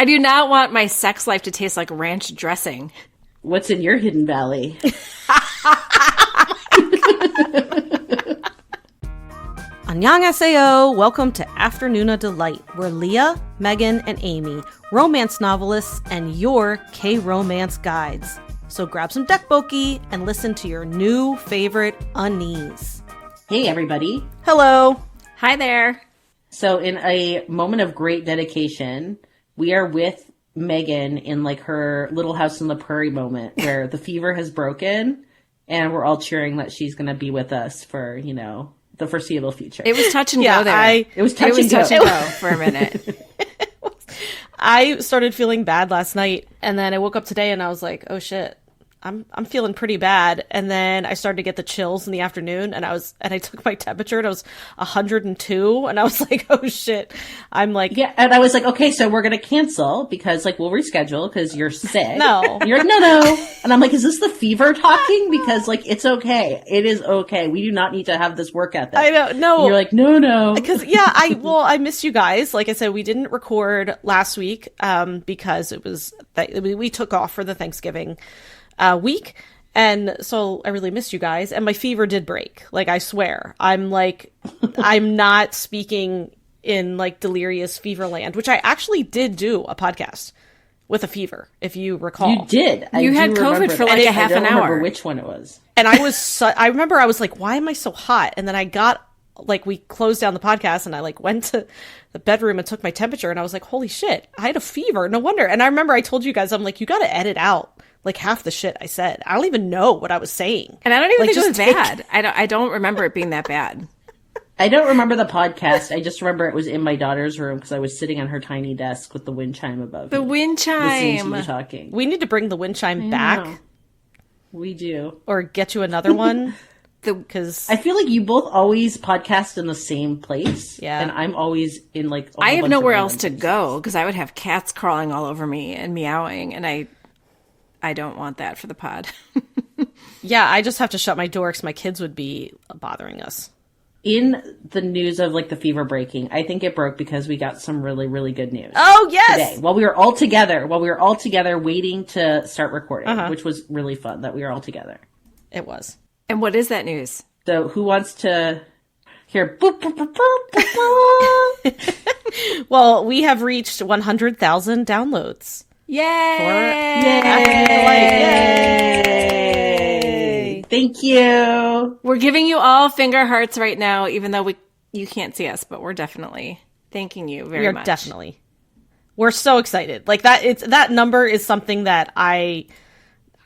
I do not want my sex life to taste like ranch dressing. What's in your hidden valley? Annyeonghaseyo! Welcome to Afternoona Delight, where Leah, Megan, and Amy, romance novelists, and your K-romance guides. So grab some dekboki and listen to your new favorite Ateez. Hey, everybody. Hello. Hi there. So in a moment of great dedication, we are with Megan in like her little house on the prairie moment where the fever has broken and we're all cheering that she's going to be with us for, you know, the foreseeable future. It was touch and go there. It was touch and go for a minute. I started feeling bad last night, and then I woke up today and I was like, oh shit, I'm feeling pretty bad. And then I started to get the chills in the afternoon, and I took my temperature and it was 102, and I was like, oh shit. I'm like, yeah, and I was like, okay, so we're gonna cancel because like we'll reschedule because you're sick. No. And you're like, no. And I'm like, is this the fever talking? Because like it's okay. It is okay. We do not need to have this work ethic. I know, no. And you're like, no. Because yeah, I missed you guys. Like I said, we didn't record last week because it was we took off for the Thanksgiving week, and so I really missed you guys, and my fever did break. Like, I swear, I'm like, I'm not speaking in like delirious fever land, which I actually did do a podcast with a fever, if you recall. You did. You had COVID for like a half an hour. I don't remember which one it was. And I remember I was like, why am I so hot? And then I got, like, we closed down the podcast and I like went to the bedroom and took my temperature, and I was like, holy shit, I had a fever. No wonder. And I remember I told you guys, I'm like, you got to edit out like half the shit I said. I don't even know what I was saying. And I don't even think it was bad. I don't remember it being that bad. I don't remember the podcast. I just remember it was in my daughter's room because I was sitting on her tiny desk with the wind chime above the me, wind chime. listening to you talking. We need to bring the wind chime back. We do. Or get you another one. Because I feel like you both always podcast in the same place. Yeah. And I'm always in like I have nowhere else to go because I would have cats crawling all over me and meowing, and I don't want that for the pod. Yeah, I just have to shut my door because my kids would be bothering us. In the news of like the fever breaking, I think it broke because we got some really, really good news. Oh, yes! Today, while we were all together waiting to start recording, which was really fun that we were all together. It was. And what is that news? So who wants to hear? Boop, boop, boop, boop, boop, boop. Well, we have reached 100,000 downloads. Yay! Yay! Thank you. We're giving you all finger hearts right now, even though you can't see us, but we're definitely thanking you very much. Definitely. We're so excited. Like that number is something that I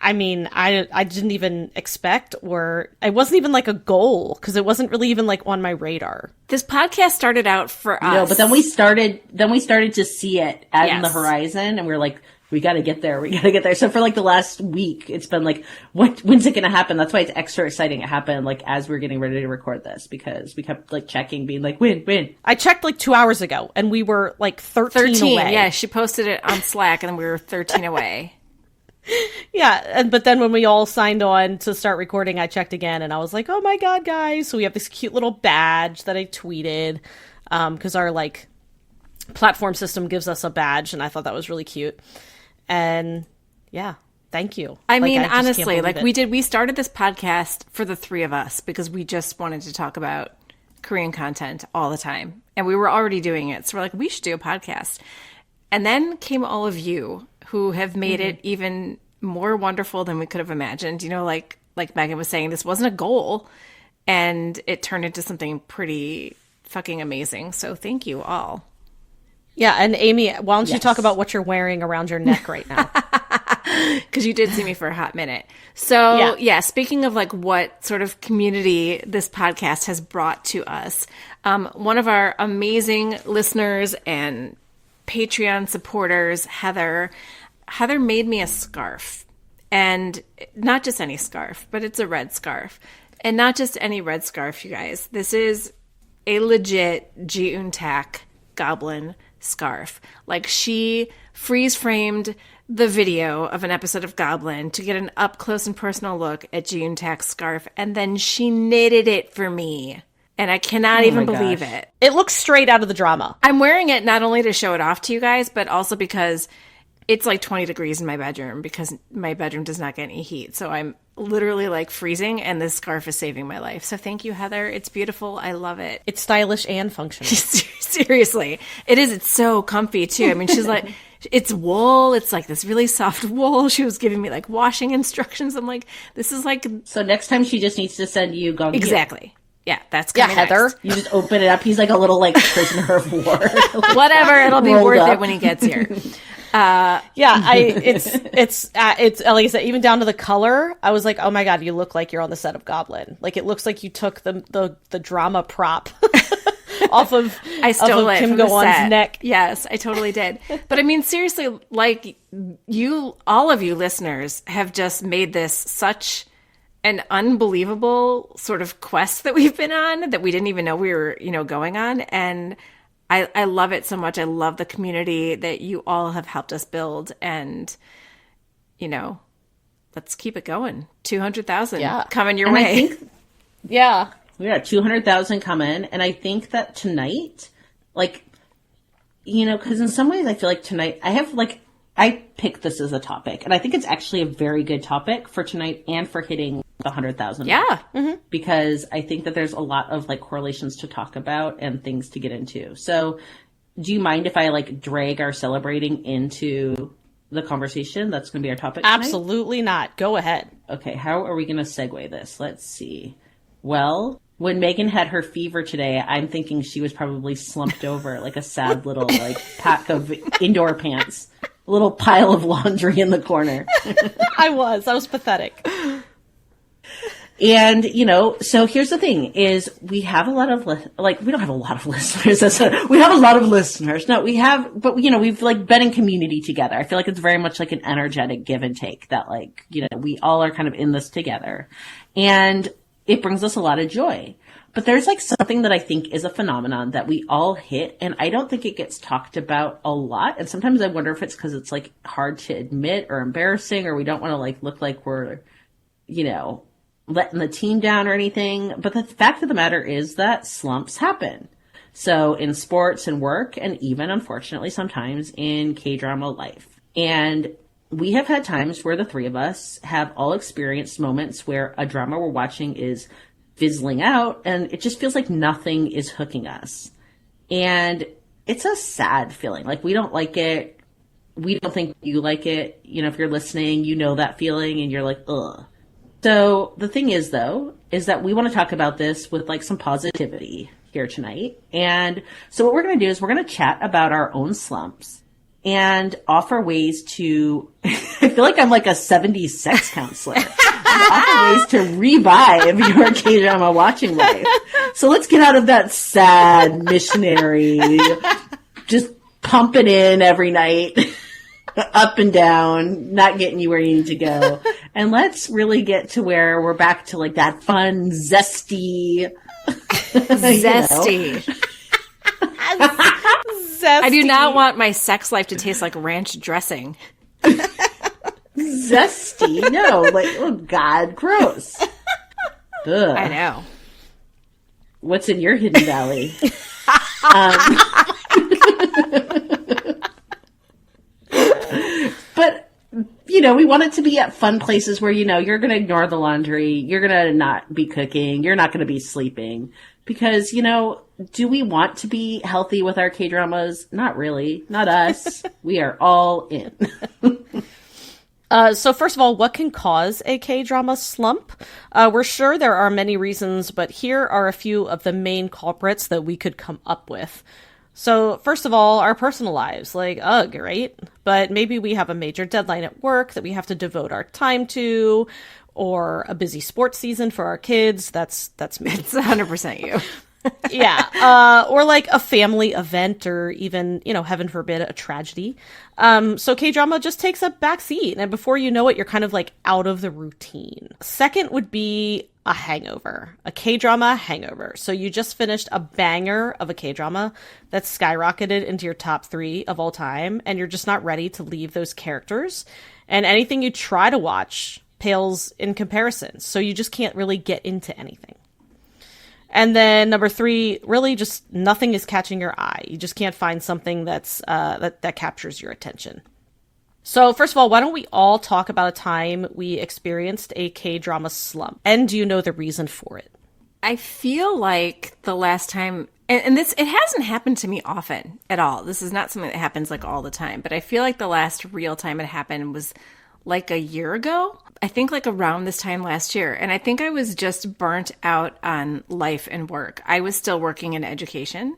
didn't even expect, or it wasn't even like a goal because it wasn't really even like on my radar. This podcast started out for us. No, but then we started to see it out in the horizon, and we were like, we got to get there. We got to get there. So for like the last week, it's been like, when's it going to happen? That's why it's extra exciting. It happened like as we were getting ready to record this because we kept like checking, being like, when? I checked like 2 hours ago, and we were like 13 away. Yeah, she posted it on Slack, and then we were 13 away. Yeah, but then when we all signed on to start recording, I checked again, and I was like, oh my god, guys. So we have this cute little badge that I tweeted, because our like platform system gives us a badge, and I thought that was really cute. And yeah, thank you. I mean, honestly, like we started this podcast for the three of us because we just wanted to talk about Korean content all the time, and we were already doing it. So we're like, we should do a podcast. And then came all of you who have made it even more wonderful than we could have imagined. You know, like Megan was saying, this wasn't a goal, and it turned into something pretty fucking amazing. So thank you all. Yeah, and Amy, why don't you talk about what you're wearing around your neck right now? Because you did see me for a hot minute. So yeah, speaking of like what sort of community this podcast has brought to us, one of our amazing listeners and Patreon supporters, Heather made me a scarf, and not just any scarf, but it's a red scarf, and not just any red scarf, you guys. This is a legit Jiuntak goblin scarf. Like, she freeze framed the video of an episode of Goblin to get an up close and personal look at Jiuntak's scarf, and then she knitted it for me. And I cannot even believe it. It looks straight out of the drama. I'm wearing it not only to show it off to you guys, but also because it's like 20 degrees in my bedroom because my bedroom does not get any heat. So I'm literally like freezing, and this scarf is saving my life. So thank you, Heather. It's beautiful. I love it. It's stylish and functional. Seriously. It is. It's so comfy too. I mean, she's like, it's wool. It's like this really soft wool. She was giving me like washing instructions. I'm like, this is like. So next time she just needs to send you Gong. Exactly. Yeah, that's coming Heather. Next. You just open it up. He's like a little like prisoner of war. Whatever. It'll be worth it when he gets here. It's like I said, even down to the color, I was like, oh my God, you look like you're on the set of Goblin. Like it looks like you took the drama prop off of I stole it Kim from Go-on's neck. Yes, I totally did. But I mean, seriously, like all of you listeners have just made this such an unbelievable sort of quest that we've been on that we didn't even know we were, going on. And I love it so much. I love the community that you all have helped us build. And, let's keep it going. 200,000 coming your way. I think, we got 200,000 coming. And I think that tonight, like, because in some ways I feel like tonight I picked this as a topic. And I think it's actually a very good topic for tonight and for hitting the 100,000. Yeah. Mm-hmm. Because I think that there's a lot of like correlations to talk about and things to get into. So do you mind if I like drag our celebrating into the conversation? That's going to be our topic tonight? Absolutely not. Go ahead. Okay. How are we going to segue this? Let's see. Well, when Megan had her fever today, I'm thinking she was probably slumped over like a sad little like pack of indoor pants. A little pile of laundry in the corner. I was pathetic. And, so here's the thing is we have a lot of, we don't have a lot of listeners. We have a lot of listeners. No, we have, but we've like been in community together. I feel like it's very much like an energetic give and take that like, we all are kind of in this together, and it brings us a lot of joy. But there's like something that I think is a phenomenon that we all hit, and I don't think it gets talked about a lot. And sometimes I wonder if it's because it's like hard to admit or embarrassing, or we don't want to like look like we're, letting the team down or anything. But the fact of the matter is that slumps happen. So in sports and work, and even unfortunately sometimes in K-drama life. And we have had times where the three of us have all experienced moments where a drama we're watching is fizzling out and it just feels like nothing is hooking us. And it's a sad feeling. Like we don't like it. We don't think you like it. If you're listening, that feeling and you're like, ugh. So the thing is, though, is that we want to talk about this with like some positivity here tonight. And so what we're going to do is we're going to chat about our own slumps and offer ways to, I feel like I'm like a 70s sex counselor, offer ways to revive your K-drama watching life. So let's get out of that sad missionary, just pumping in every night. Up and down, not getting you where you need to go. And let's really get to where we're back to like that fun, zesty. Zesty. Zesty. I do not want my sex life to taste like ranch dressing. Zesty? No, like, oh God, gross. Ugh. I know. What's in your hidden valley? But, we want it to be at fun places where, you're going to ignore the laundry. You're going to not be cooking. You're not going to be sleeping. Because, do we want to be healthy with our K-dramas? Not really. Not us. We are all in. So first of all, what can cause a K-drama slump? We're sure there are many reasons, but here are a few of the main culprits that we could come up with. So first of all, our personal lives, like, ugh, right? But maybe we have a major deadline at work that we have to devote our time to, or a busy sports season for our kids. That's me. It's 100% you. Yeah. Or like a family event, or even, heaven forbid, a tragedy. So K-drama just takes a back seat, and before you know it, you're kind of like out of the routine. Second would be a hangover, a K-drama hangover. So you just finished a banger of a K-drama that's skyrocketed into your top 3 of all time, and you're just not ready to leave those characters. And anything you try to watch pales in comparison. So you just can't really get into anything. And then number 3, really just nothing is catching your eye. You just can't find something that's that captures your attention. So first of all, why don't we all talk about a time we experienced a K-drama slump? And do you know the reason for it? I feel like the last time, and this, it hasn't happened to me often at all. This is not something that happens like all the time, but I feel like the last real time it happened was like a year ago. I think like around this time last year. And I think I was just burnt out on life and work. I was still working in education.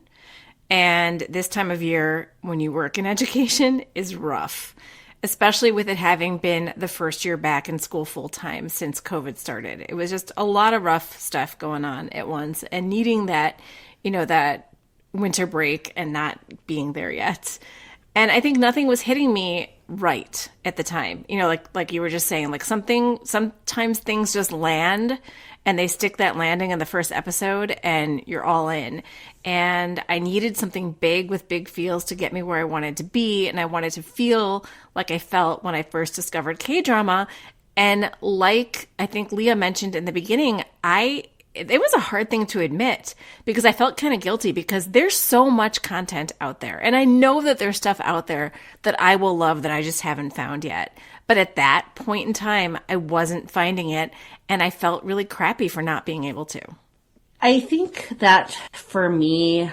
And this time of year, when you work in education, is rough, especially with it having been the first year back in school full time since COVID started. It was just a lot of rough stuff going on at once and needing that, that winter break and not being there yet. And I think nothing was hitting me right at the time. Like you were just saying, like sometimes things just land and they stick that landing in the first episode and you're all in. And I needed something big with big feels to get me where I wanted to be. And I wanted to feel like I felt when I first discovered K-drama. And like I think Leah mentioned in the beginning, it was a hard thing to admit because I felt kind of guilty because there's so much content out there. And I know that there's stuff out there that I will love that I just haven't found yet. But at that point in time, I wasn't finding it. And I felt really crappy for not being able to. I think that for me,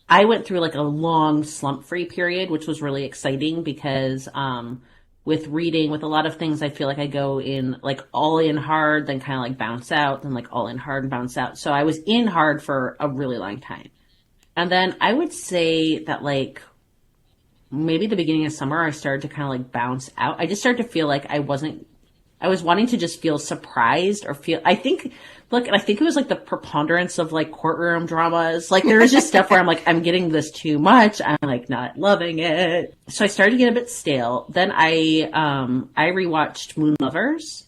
I went through like a long slump-free period, which was really exciting because with reading, with a lot of things, I feel like I go in like all in hard, then kind of like bounce out, then like all in hard and bounce out. So I was in hard for a really long time. And then I would say that like maybe the beginning of summer, I started to kind of like bounce out. I just started to feel like I was wanting to just feel surprised or I think it was like the preponderance of like courtroom dramas. Like there was just stuff where I'm like, I'm getting this too much. I'm like not loving it. So I started to get a bit stale. Then I rewatched Moon Lovers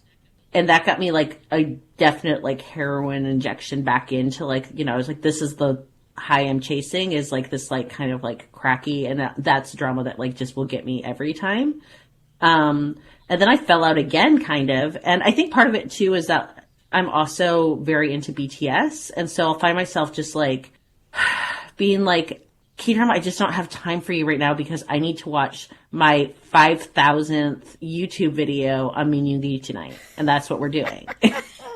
and that got me like a definite like heroin injection back into like, I was like, this is the high I'm chasing is like this like kind of like cracky and that's drama that like just will get me every time. And then I fell out again, kind of. And I think part of it, too, is that I'm also very into BTS. And so I'll find myself just, like, being like, K-drama, I just don't have time for you right now because I need to watch my 5,000th YouTube video on Minyoongi tonight. And that's what we're doing.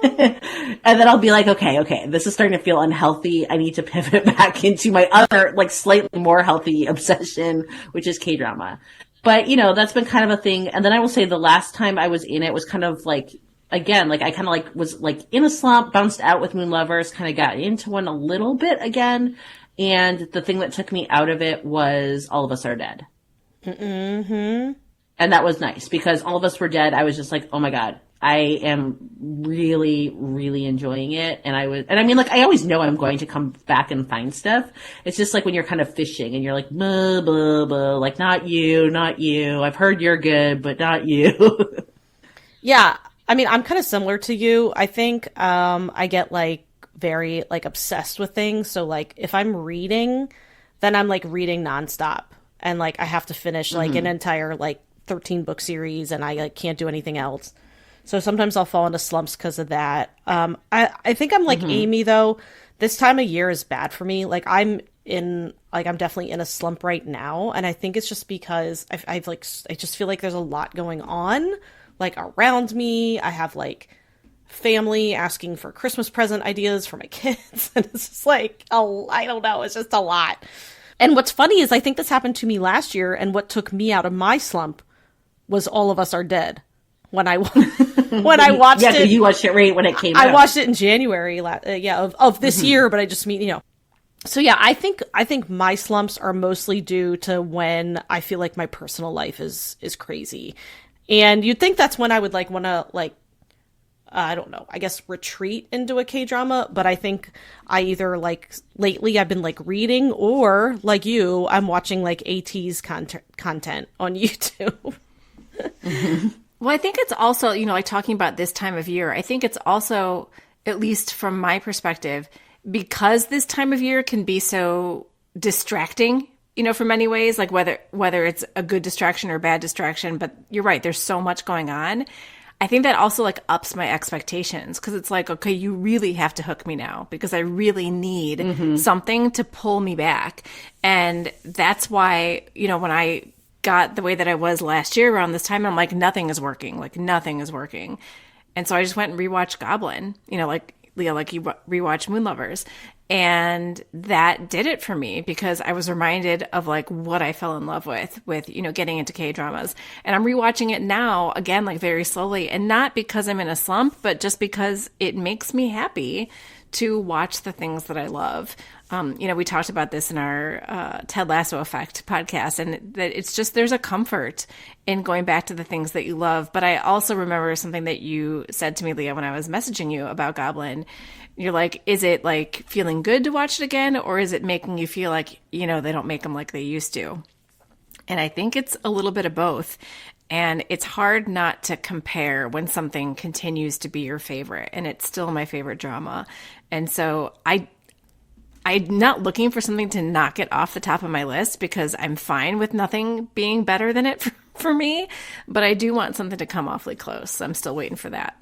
And then I'll be like, okay, this is starting to feel unhealthy. I need to pivot back into my other, like, slightly more healthy obsession, which is K-drama. But, that's been kind of a thing. And then I will say the last time I was in it was kind of like, again, like I kind of like was like in a slump, bounced out with Moon Lovers, kind of got into one a little bit again. And the thing that took me out of it was All of Us Are Dead. Mm-hmm. And that was nice because All of Us Were Dead. I was just like, oh my God, I am really, really enjoying it. And I mean, like, I always know I'm going to come back and find stuff. It's just like when you're kind of fishing and you're like, blah, blah, blah, like, not you. I've heard you're good, but not you. Yeah. I mean, I'm kind of similar to you. I think, I get like very like obsessed with things. So like if I'm reading, then I'm like reading nonstop and like I have to finish like an entire like 13 book series and I like can't do anything else. So sometimes I'll fall into slumps because of that. I think I'm like Amy though. This time of year is bad for me. Like I'm definitely in a slump right now. And I think it's just because I just feel like there's a lot going on like around me. I have like family asking for Christmas present ideas for my kids. And it's just like, I don't know. It's just a lot. And what's funny is I think this happened to me last year. And what took me out of my slump was All of Us Are Dead. When I watched it. Yeah, you watched it right when it came out. I watched it in January, of this year, but I just mean, So yeah, I think my slumps are mostly due to when I feel like my personal life is crazy. And you'd think that's when I would like want to like, I don't know, I guess retreat into a K-drama, but I think I either like lately I've been like reading or like you, I'm watching like Ateez content on YouTube. Well, I think it's also, like talking about this time of year, I think it's also, at least from my perspective, because this time of year can be so distracting, for many ways, like whether it's a good distraction or a bad distraction, but you're right, there's so much going on. I think that also like ups my expectations because it's like, okay, you really have to hook me now because I really need something to pull me back. And that's why, you know, when I got the way that I was last year around this time, I'm like, nothing is working. Like nothing is working. And so I just went and rewatched Goblin, you know, like Leah, like you rewatched Moon Lovers. And that did it for me because I was reminded of like what I fell in love with, you know, getting into K-dramas. And I'm rewatching it now again, like very slowly, and not because I'm in a slump, but just because it makes me happy to watch the things that I love. You know, we talked about this in our Ted Lasso Effect podcast, and that it's just there's a comfort in going back to the things that you love. But I also remember something that you said to me, Leah, when I was messaging you about Goblin. You're like, is it like feeling good to watch it again, or is it making you feel like, you know, they don't make them like they used to? And I think it's a little bit of both. And it's hard not to compare when something continues to be your favorite, and it's still my favorite drama. And so I'm not looking for something to knock it off the top of my list because I'm fine with nothing being better than it for me. But I do want something to come awfully close. So I'm still waiting for that.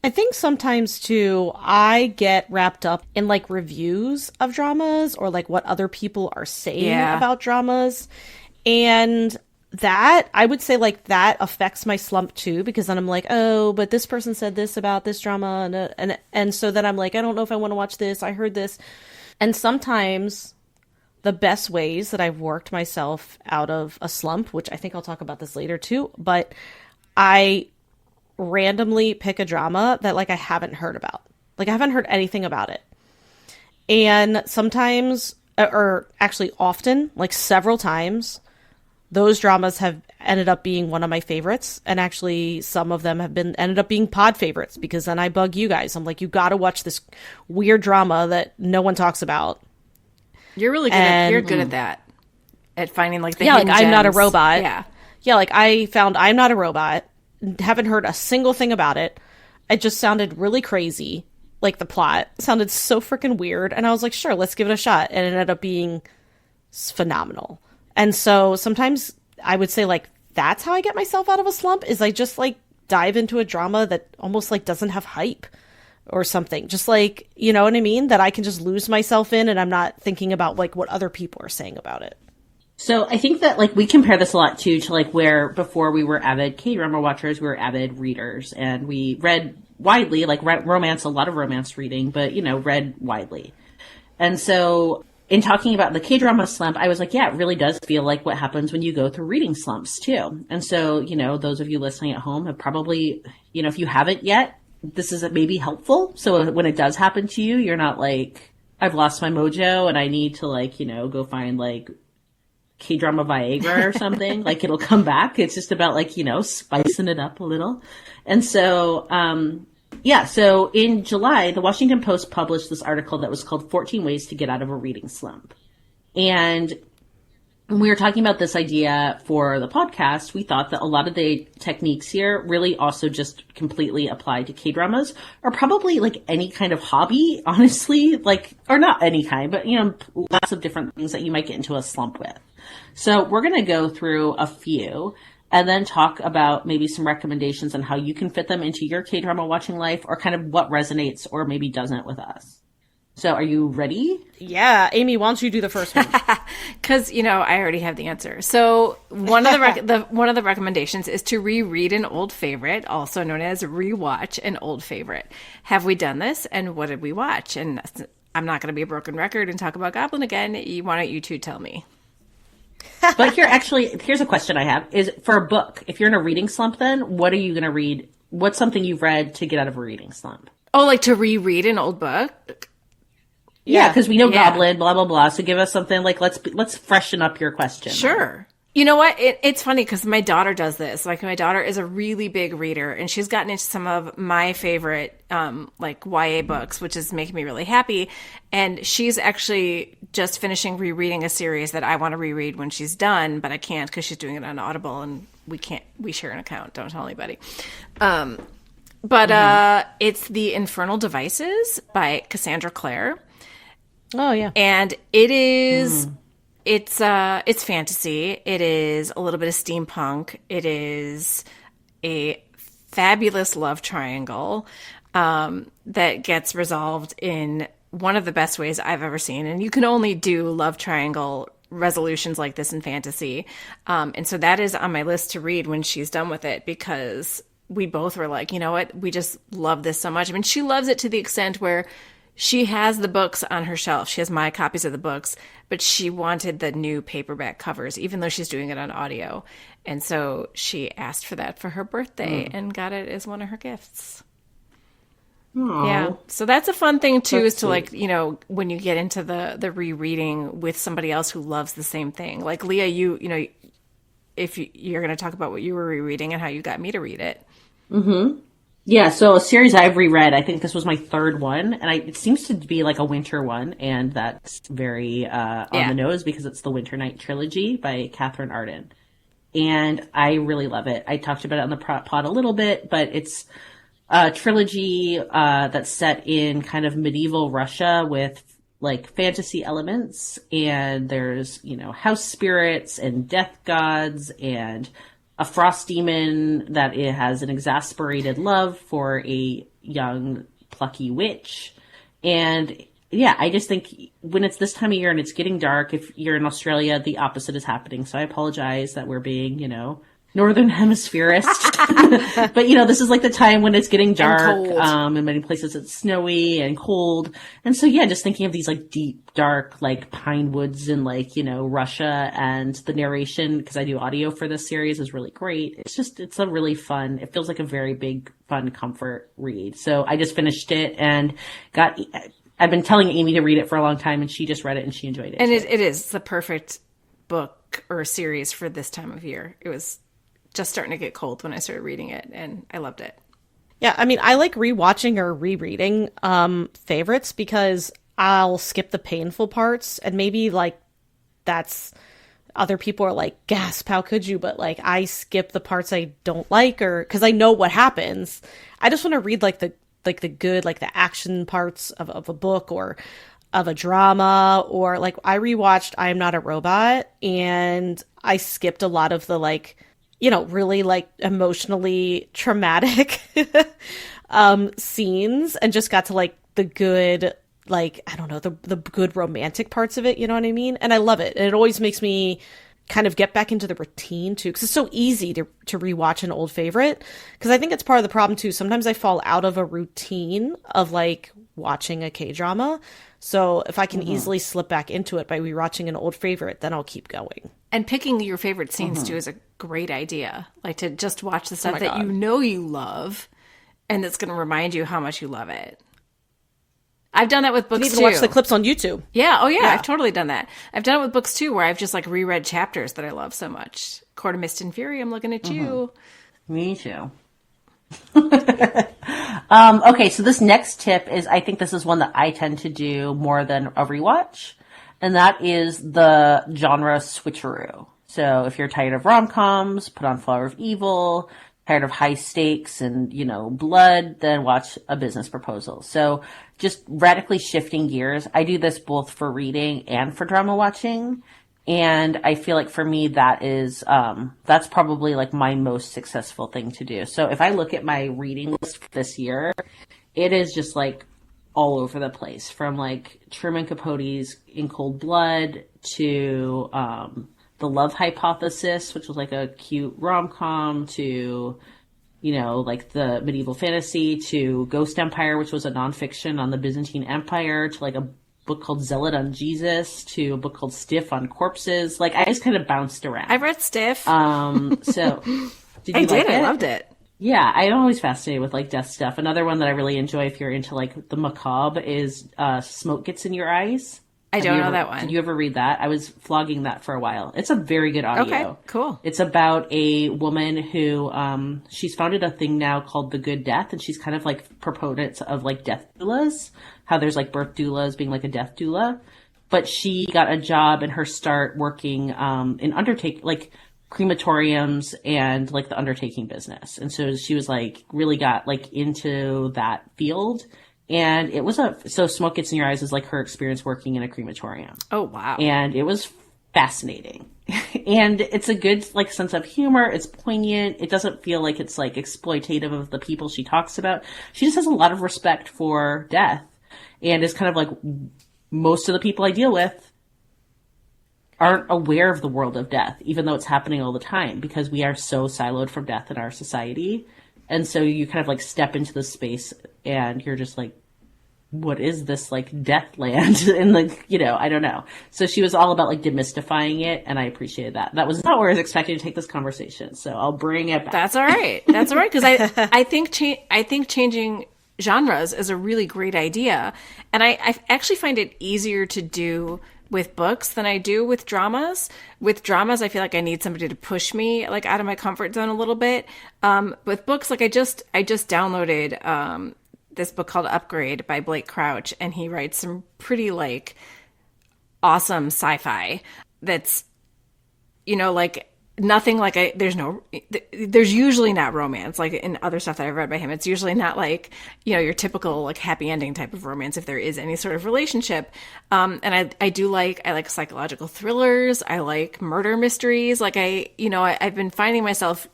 I think sometimes too, I get wrapped up in like reviews of dramas or like what other people are saying about dramas. And that, I would say like that affects my slump too, because then I'm like, oh, but this person said this about this drama. And so then I'm like, I don't know if I want to watch this. I heard this. And sometimes the best ways that I've worked myself out of a slump, which I think I'll talk about this later too, but I randomly pick a drama that like I haven't heard about. Like I haven't heard anything about it. And sometimes, or actually often, like several times, those dramas have ended up being one of my favorites. And actually some of them have ended up being pod favorites because then I bug you guys. I'm like, you got to watch this weird drama that no one talks about. You're really good you're good at that. At finding like the like hidden I'm Not a gems. Robot. Yeah. Yeah, like I found I'm Not a Robot. Haven't heard a single thing about it. It just sounded really crazy. Like the plot sounded so freaking weird. And I was like, sure, let's give it a shot. And it ended up being phenomenal. And so sometimes I would say like, that's how I get myself out of a slump is I just like dive into a drama that almost like doesn't have hype or something. Just like, you know what I mean? That I can just lose myself in and I'm not thinking about like what other people are saying about it. So I think that like we compare this a lot too to like where before we were avid K-drama watchers, we were avid readers and we read widely, like romance, a lot of romance reading, but you know, read widely. And so in talking about the K-drama slump, I was like, yeah, it really does feel like what happens when you go through reading slumps too. And so, you know, those of you listening at home have probably, you know, if you haven't yet, this is maybe helpful. So when it does happen to you, you're not like, I've lost my mojo and I need to like, you know, go find like K-drama Viagra or something. Like it'll come back. It's just about like, you know, spicing it up a little. And so, so in July, the Washington Post published this article that was called 14 Ways to Get Out of a Reading Slump. And when we were talking about this idea for the podcast, we thought that a lot of the techniques here really also just completely apply to K-dramas or probably like any kind of hobby, honestly, like, or not any kind, but, you know, lots of different things that you might get into a slump with. So we're going to go through a few and then talk about maybe some recommendations on how you can fit them into your K-drama watching life or kind of what resonates or maybe doesn't with us. So are you ready? Yeah. Amy, why don't you do the first one? Because, you know, I already have the answer. So one of one of the recommendations is to reread an old favorite, also known as rewatch an old favorite. Have we done this? And what did we watch? And I'm not going to be a broken record and talk about Goblin again. Why don't you two tell me? But here's a question I have. Is for a book, if you're in a reading slump, then what are you going to read? What's something you've read to get out of a reading slump? Oh, like to reread an old book? Yeah, because we know Goblin, blah, blah, blah. So give us something like, let's freshen up your question. Sure. You know what? It's funny because my daughter does this. Like my daughter is a really big reader and she's gotten into some of my favorite, like YA books, which is making me really happy. And she's actually just finishing rereading a series that I want to reread when she's done, but I can't because she's doing it on Audible and we share an account. Don't tell anybody. It's The Infernal Devices by Cassandra Clare. Oh yeah. And it is, it's fantasy. It is a little bit of steampunk. It is a fabulous love triangle that gets resolved in one of the best ways I've ever seen. And you can only do love triangle resolutions like this in fantasy. And so that is on my list to read when she's done with it, because we both were like, you know what? We just love this so much. I mean, she loves it to the extent where she has the books on her shelf. She has my copies of the books, but she wanted the new paperback covers, even though she's doing it on audio. And so she asked for that for her birthday and got it as one of her gifts. Aww. Yeah. So that's a fun thing too, That's is to sweet. like, you know, when you get into the rereading with somebody else who loves the same thing. Like Leah, you know, if you're going to talk about what you were rereading and how you got me to read it. Mm-hmm. Yeah, so a series I've reread, I think this was my third one, and it seems to be like a winter one, and that's very on the nose because it's the Winter Night Trilogy by Catherine Arden. And I really love it. I talked about it on the pod a little bit, but it's a trilogy that's set in kind of medieval Russia with like fantasy elements, and there's, you know, house spirits and death gods and a frost demon that it has an exasperated love for a young plucky witch. And yeah, I just think when it's this time of year and it's getting dark, if you're in Australia, the opposite is happening. So I apologize that we're being, you know, Northern Hemispherist. But, you know, this is like the time when it's getting dark. In many places it's snowy and cold. And so, yeah, just thinking of these like deep, dark, like pine woods and like, you know, Russia, and the narration, because I do audio for this series, is really great. It's a really fun, it feels like a very big, fun comfort read. So I just finished it and I've been telling Amy to read it for a long time, and she just read it and she enjoyed it. And it is the perfect book or series for this time of year. It was just starting to get cold when I started reading it, and I loved it. Yeah, I mean, I like rewatching or rereading favorites because I'll skip the painful parts, and maybe like that's other people are like, gasp, how could you? But like I skip the parts I don't like, or because I know what happens. I just want to read like the good, like the action parts of a book or of a drama, or like I rewatched I Am Not a Robot, and I skipped a lot of the like, you know, really like emotionally traumatic scenes, and just got to like the good, like, I don't know, the good romantic parts of it, you know what I mean? And I love it. And it always makes me kind of get back into the routine too, because it's so easy to rewatch an old favorite. Because I think it's part of the problem too. Sometimes I fall out of a routine of like watching a K-drama. So if I can easily slip back into it by rewatching an old favorite, then I'll keep going. And picking your favorite scenes too is a great idea. Like to just watch the stuff that you know you love, and that's going to remind you how much you love it. I've done that with books too. You can even watch the clips on YouTube. Yeah. Oh yeah. I've totally done that. I've done it with books too, where I've just like reread chapters that I love so much. Court of Mist and Fury, I'm looking at you. Me too. Okay, so this next tip is, I think this is one that I tend to do more than a rewatch, and that is the genre switcheroo. So if you're tired of rom-coms, put on Flower of Evil. Tired of high stakes and, you know, blood, then watch A Business Proposal. So just radically shifting gears. I do this both for reading and for drama watching. And I feel like for me, that is, that's probably like my most successful thing to do. So if I look at my reading list for this year, it is just like all over the place, from like Truman Capote's In Cold Blood to, The Love Hypothesis, which was like a cute rom-com, to, you know, like the medieval fantasy, to Ghost Empire, which was a nonfiction on the Byzantine Empire, to like a book called Zealot on Jesus, to a book called Stiff on Corpses. Like I just kind of bounced around. I've read Stiff. So did you like it? I loved it. Yeah, I'm always fascinated with like death stuff. Another one that I really enjoy if you're into like the macabre is Smoke Gets in Your Eyes. I don't know that one. Did you ever read that? I was flogging that for a while. It's a very good audio. Okay, cool. It's about a woman who, she's founded a thing now called The Good Death, and she's kind of like proponents of like death doulas, how there's like birth doulas being like a death doula. But she got a job in her start working, in like crematoriums and like the undertaking business. And so she was like, really got like into that field. And it was so Smoke Gets in Your Eyes is like her experience working in a crematorium. Oh, wow. And it was fascinating. And it's a good, like, sense of humor. It's poignant. It doesn't feel like it's, like, exploitative of the people she talks about. She just has a lot of respect for death. And is kind of like, most of the people I deal with aren't aware of the world of death, even though it's happening all the time, because we are so siloed from death in our society. And so you kind of, like, step into the space and you're just like, what is this, like, death land? And, like, you know, I don't know. So she was all about, like, demystifying it, and I appreciated that. That was not where I was expecting to take this conversation, so I'll bring it back. That's all right. That's all right, because I think changing genres is a really great idea, and I actually find it easier to do with books than I do with dramas. With dramas, I feel like I need somebody to push me, like, out of my comfort zone a little bit. With books, like, I just downloaded this book called Upgrade by Blake Crouch, and he writes some pretty, like, awesome sci-fi that's, you know, like, nothing like there's usually not romance, like in other stuff that I've read by him. It's usually not, like, you know, your typical, like, happy ending type of romance if there is any sort of relationship. And I like psychological thrillers. I like murder mysteries. Like, I've been finding myself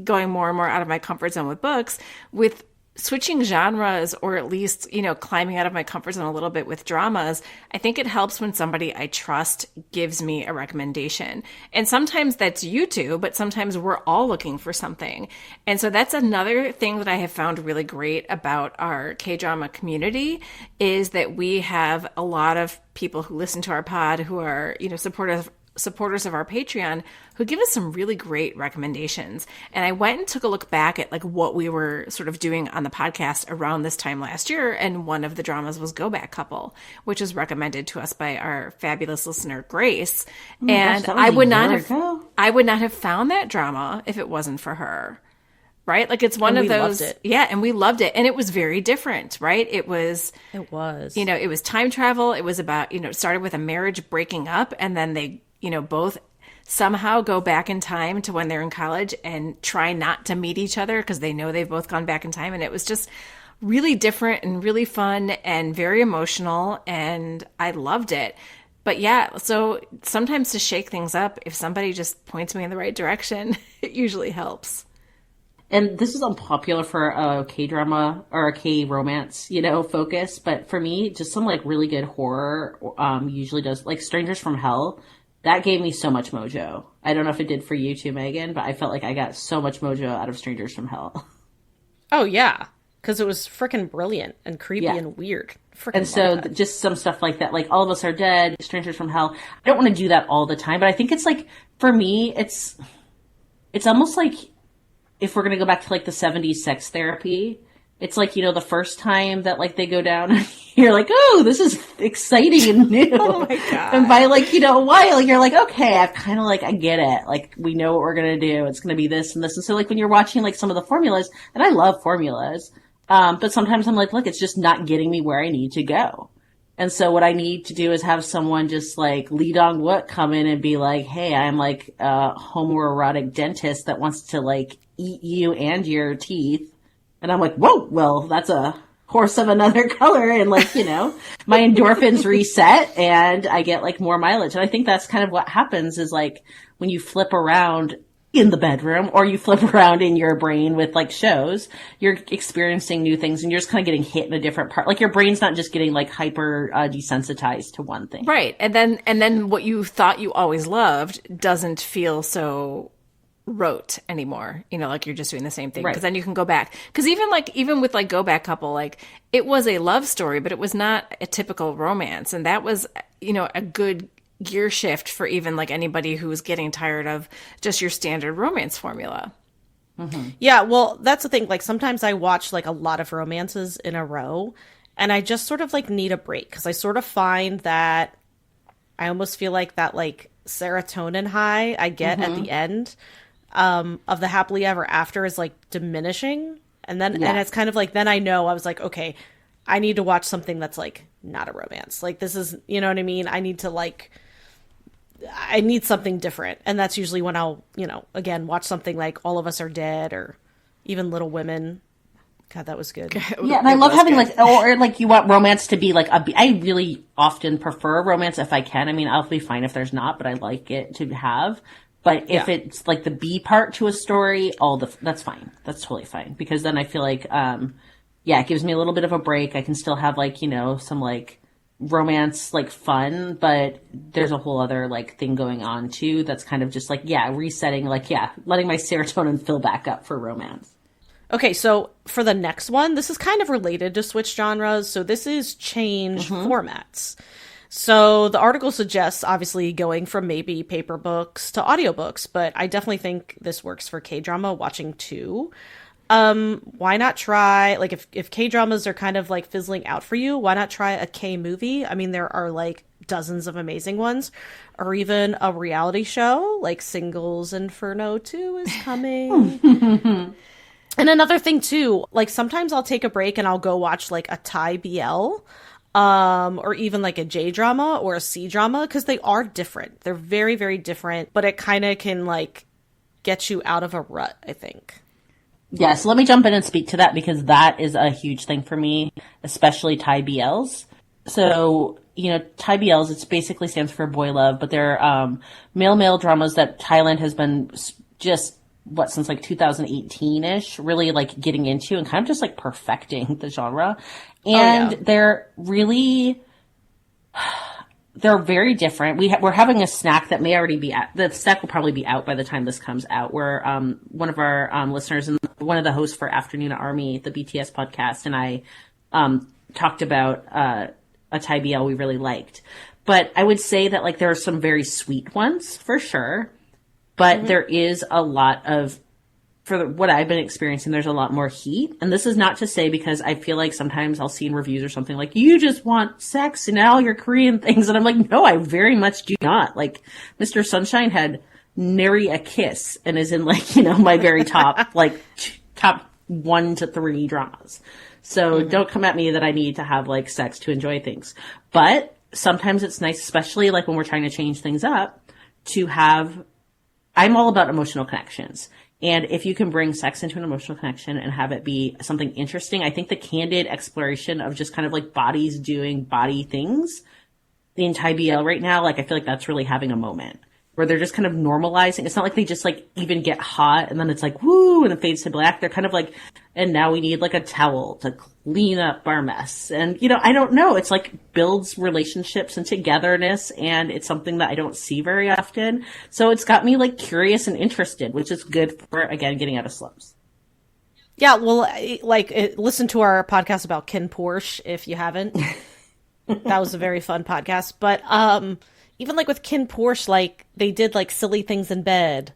going more and more out of my comfort zone with books, with switching genres, or at least, you know, climbing out of my comfort zone a little bit with dramas. I think it helps when somebody I trust gives me a recommendation. And sometimes that's you two, but sometimes we're all looking for something. And so that's another thing that I have found really great about our K-drama community, is that we have a lot of people who listen to our pod who are, you know, supporters of our Patreon, who give us some really great recommendations. And I went and took a look back at, like, what we were sort of doing on the podcast around this time last year. And one of the dramas was Go Back Couple, which was recommended to us by our fabulous listener, Grace. And I would not have found that drama if it wasn't for her. Right? Like, it's one of those. Loved it. Yeah. And we loved it. And it was very different, right? It was, you know, it was time travel. It was about, you know, it started with a marriage breaking up, and then they, you know, both somehow go back in time to when they're in college and try not to meet each other because they know they've both gone back in time. And it was just really different and really fun and very emotional. And I loved it. But yeah, so sometimes to shake things up, if somebody just points me in the right direction, it usually helps. And this is unpopular for a K-drama or a K-romance, you know, focus. But for me, just some, like, really good horror usually does, like, Strangers from Hell. That gave me so much mojo. I don't know if it did for you too, Megan, but I felt like I got so much mojo out of Strangers from Hell. Oh, yeah. Because it was freaking brilliant and creepy and weird. And so just some stuff like that, like All of Us Are Dead, Strangers from Hell. I don't want to do that all the time, but I think it's, like, for me, it's almost like, if we're going to go back to, like, the 70s sex therapy, it's like, you know, the first time that, like, they go down, you're like, oh, this is exciting and new. Oh my God. And by, like, you know, a while, you're like, okay, I've kind of, like, I get it. Like, we know what we're going to do. It's going to be this and this. And so, like, when you're watching, like, some of the formulas, and I love formulas, but sometimes I'm like, look, it's just not getting me where I need to go. And so what I need to do is have someone just, like, Lee Dong-wook come in and be like, hey, I'm, like, a homoerotic dentist that wants to, like, eat you and your teeth. And I'm like, whoa, well, that's a horse of another color. And, like, you know, my endorphins reset and I get, like, more mileage. And I think that's kind of what happens is, like, when you flip around in the bedroom or you flip around in your brain with, like, shows, you're experiencing new things and you're just kind of getting hit in a different part. Like, your brain's not just getting, like, hyper desensitized to one thing. Right. And then what you thought you always loved doesn't feel so rote anymore, you know, like you're just doing the same thing, because then you can go back, because even with like Go Back Couple, like, it was a love story, but it was not a typical romance, and that was, you know, a good gear shift for even, like, anybody who was getting tired of just your standard romance formula. Mm-hmm. Yeah, well, that's the thing, like, sometimes I watch, like, a lot of romances in a row and I just sort of, like, need a break, because I sort of find that I almost feel like that, like, serotonin high I get at the end of the happily ever after is, like, diminishing. And then, and it's kind of like, then I know, I was like, okay, I need to watch something that's, like, not a romance. Like, this is, you know what I mean? I need to, like, I need something different. And that's usually when I'll, you know, again, watch something like All of Us Are Dead or even Little Women. God, that was good. Yeah, and I love having good. or like you want romance to be like I really often prefer romance if I can. I mean, I'll be fine if there's not, but I like it to have. But if it's like the B part to a story, that's fine. That's totally fine because then I feel like, it gives me a little bit of a break. I can still have like, some like romance, like fun, but there's a whole other like thing going on too. That's kind of just like, resetting, like, letting my serotonin fill back up for romance. Okay, so for the next one, this is kind of related to switch genres. So this is change formats. So the article suggests obviously going from maybe paper books to audiobooks, but I definitely think this works for K-drama watching too. Why not try, like if K-dramas are kind of like fizzling out for you, why not try a K-movie? I mean, there are like dozens of amazing ones, or even a reality show like Singles Inferno 2 is coming. And another thing too, like sometimes I'll take a break and I'll go watch like a Thai BL, or even like a J drama or a C drama, because they are different. They're very, very different, but it kind of can like get you out of a rut, I think. Yeah, so let me jump in and speak to that because that is a huge thing for me, especially Thai BLs. So, Thai BLs, it basically stands for boy love, but they're male dramas that Thailand has been just since like 2018-ish, really like getting into and kind of just like perfecting the genre. And they're really, they're very different. We're having a snack that may already be out. The snack will probably be out by the time this comes out, where one of our listeners and one of the hosts for Afternoona Army, the BTS podcast, and I talked about a Thai BL we really liked. But I would say that like there are some very sweet ones for sure. But there is a lot of, what I've been experiencing, there's a lot more heat. And this is not to say because I feel like sometimes I'll see in reviews or something like, you just want sex and all your Korean things. And I'm like, no, I very much do not. Like, Mr. Sunshine had nary a kiss and is in like, my very top, like, top 1 to 3 dramas. So don't come at me that I need to have like sex to enjoy things. But sometimes it's nice, especially like when we're trying to change things up, to have, I'm all about emotional connections. And if you can bring sex into an emotional connection and have it be something interesting, I think the candid exploration of just kind of like bodies doing body things in Thai BL right now, like I feel like that's really having a moment where they're just kind of normalizing. It's not like they just like even get hot and then it's like, woo, and it fades to black. They're kind of like, and now we need like a towel to clean up our mess. And, I don't know. It's like builds relationships and togetherness. And it's something that I don't see very often. So it's got me like curious and interested, which is good for, again, getting out of slumps. Yeah. Well, listen to our podcast about Kin Porsche if you haven't. That was a very fun podcast. But, even like with Kin Porsche, like they did like silly things in bed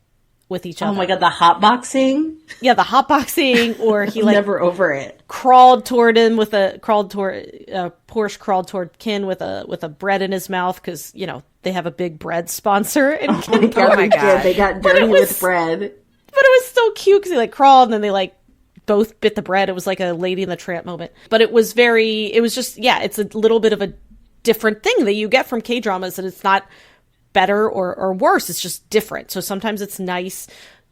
with each other. Oh my God, the hotboxing? Yeah, the hotboxing, or he like never over it. Porsche crawled toward Kin with a bread in his mouth because they have a big bread sponsor. And oh my God, they got dirty with bread. But it was so cute because he like crawled and then they like both bit the bread. It was like a Lady and the Tramp moment. But it was just it's a little bit of a different thing that you get from K-dramas, and it's not better or worse. It's just different. So sometimes it's nice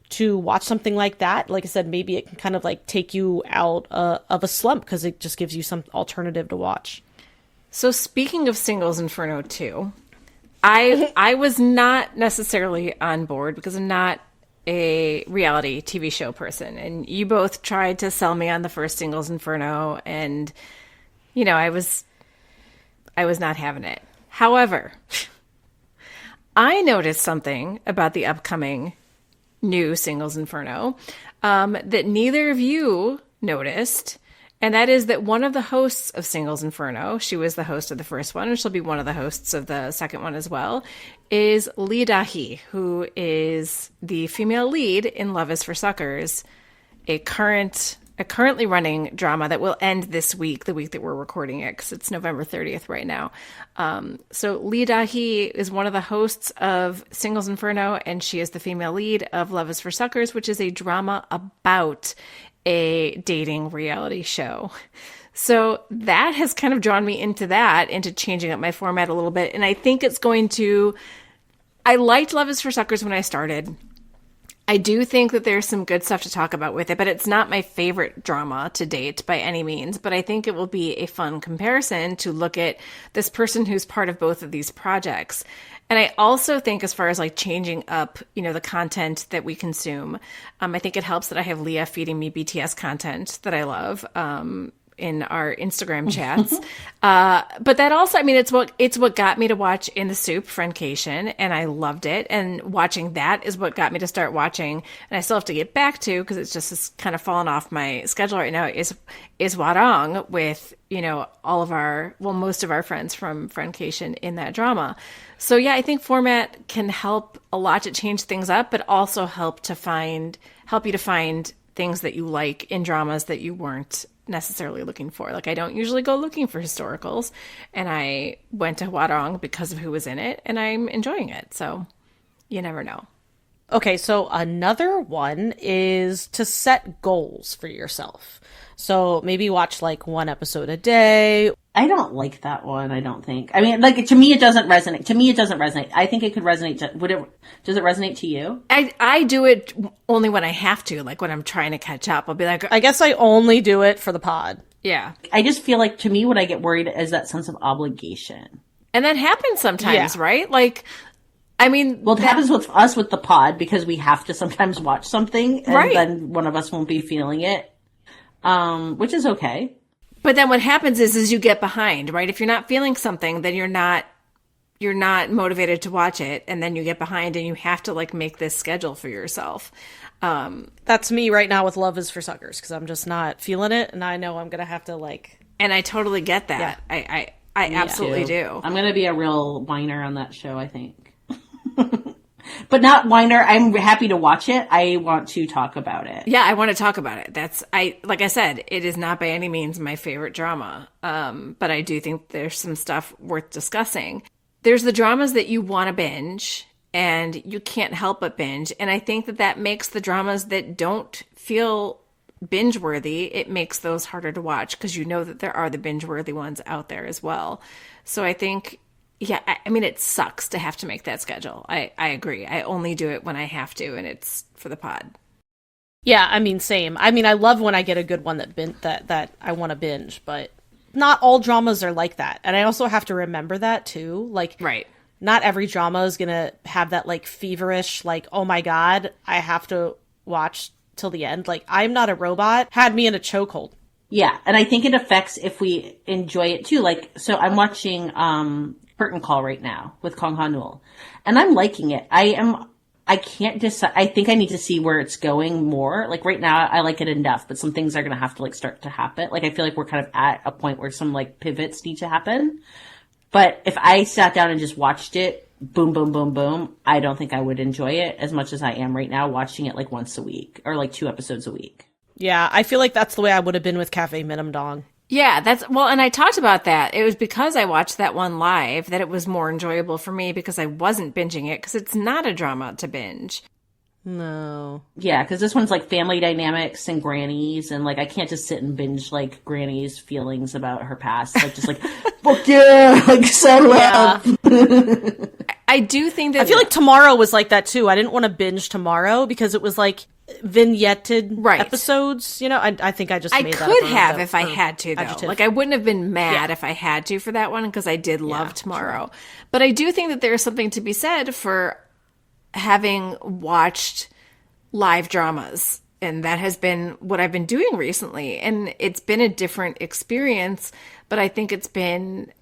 to watch something like that. Like I said, maybe it can kind of like take you out of a slump because it just gives you some alternative to watch. So speaking of Singles Inferno 2, I was not necessarily on board because I'm not a reality TV show person. And you both tried to sell me on the first Singles Inferno, and I was not having it. However, I noticed something about the upcoming new Singles Inferno that neither of you noticed, and that is that one of the hosts of Singles Inferno, she was the host of the first one, and she'll be one of the hosts of the second one as well, is Lee Da-hee, who is the female lead in Love is for Suckers, a currently running drama that will end this week, the week that we're recording it, because it's November 30th right now. So Lee Da-hee is one of the hosts of Singles Inferno, and she is the female lead of Love is for Suckers, which is a drama about a dating reality show. So that has kind of drawn me into changing up my format a little bit. And I think it's I liked Love is for Suckers when I started. I do think that there's some good stuff to talk about with it, but it's not my favorite drama to date by any means. But I think it will be a fun comparison to look at this person who's part of both of these projects. And I also think as far as like changing up, the content that we consume, I think it helps that I have Leah feeding me BTS content that I love. In our Instagram chats. But that also, it's what got me to watch In the Soup, Friendcation, and I loved it. And watching that is what got me to start watching, and I still have to get back to, because it's just kind of fallen off my schedule right now, is Warang with, most of our friends from Friendcation in that drama. So yeah, I think format can help a lot to change things up, but also help you to find things that you like in dramas that you weren't necessarily looking for. Like, I don't usually go looking for historicals, and I went to Hwarang because of who was in it, and I'm enjoying it. So you never know. Okay, so another one is to set goals for yourself. So maybe watch like one episode a day. I don't like that one, I don't think. I mean, like, to me, it doesn't resonate. I think it could resonate. Does it resonate to you? I do it only when I have to, like when I'm trying to catch up. I'll be like, I guess I only do it for the pod. Yeah. I just feel like, to me, what I get worried is that sense of obligation. And that happens sometimes, right? Like, well, it happens with us with the pod, because we have to sometimes watch something, and then one of us won't be feeling it, which is okay. But then what happens is you get behind, right? If you're not feeling something, then you're not motivated to watch it, and then you get behind, and you have to like make this schedule for yourself. That's me right now with Love is for Suckers, because I'm just not feeling it, and I know I'm gonna have to like. And I totally get that. Yeah. I absolutely do. I'm gonna be a real whiner on that show, I think. But not whiner. I'm happy to watch it. I want to talk about it. Yeah, I want to talk about it. Like I said, it is not by any means my favorite drama. But I do think there's some stuff worth discussing. There's the dramas that you want to binge and you can't help but binge. And I think that makes the dramas that don't feel binge worthy, it makes those harder to watch, because you know that there are the binge worthy ones out there as well. So I think, yeah, it sucks to have to make that schedule. I agree. I only do it when I have to, and it's for the pod. Yeah, same. I love when I get a good one that I want to binge, but not all dramas are like that. And I also have to remember that too. Like, right. Not every drama is going to have that like feverish, like, oh my God, I have to watch till the end. Like, I'm Not a Robot had me in a chokehold. Yeah. And I think it affects if we enjoy it too. Like, so I'm watching, Curtain Call right now with Kong Ha-neul, and I'm liking it. I can't decide. I think I need to see where it's going more. Like, right now, I like it enough, but some things are going to have to like start to happen. Like, I feel like we're kind of at a point where some like pivots need to happen. But if I sat down and just watched it, boom, boom, boom, boom, I don't think I would enjoy it as much as I am right now watching it like once a week or like 2 episodes a week. Yeah, I feel like that's the way I would have been with Cafe Minimum Dong. Yeah, and I talked about that. It was because I watched that one live that it was more enjoyable for me, because I wasn't binging it, because it's not a drama to binge. No. Yeah, because this one's like family dynamics and grannies, and like I can't just sit and binge like Granny's feelings about her past. Like, just like, fuck yeah, like settle up. I do think that I feel like Tomorrow was like that too. I didn't want to binge Tomorrow because it was like vignetted episodes, I think I just made that could have if I had to, though. Adjective. Like, I wouldn't have been mad if I had to for that one, because I did love Tomorrow. True. But I do think that there's something to be said for having watched live dramas, and that has been what I've been doing recently, and it's been a different experience, but I think it's been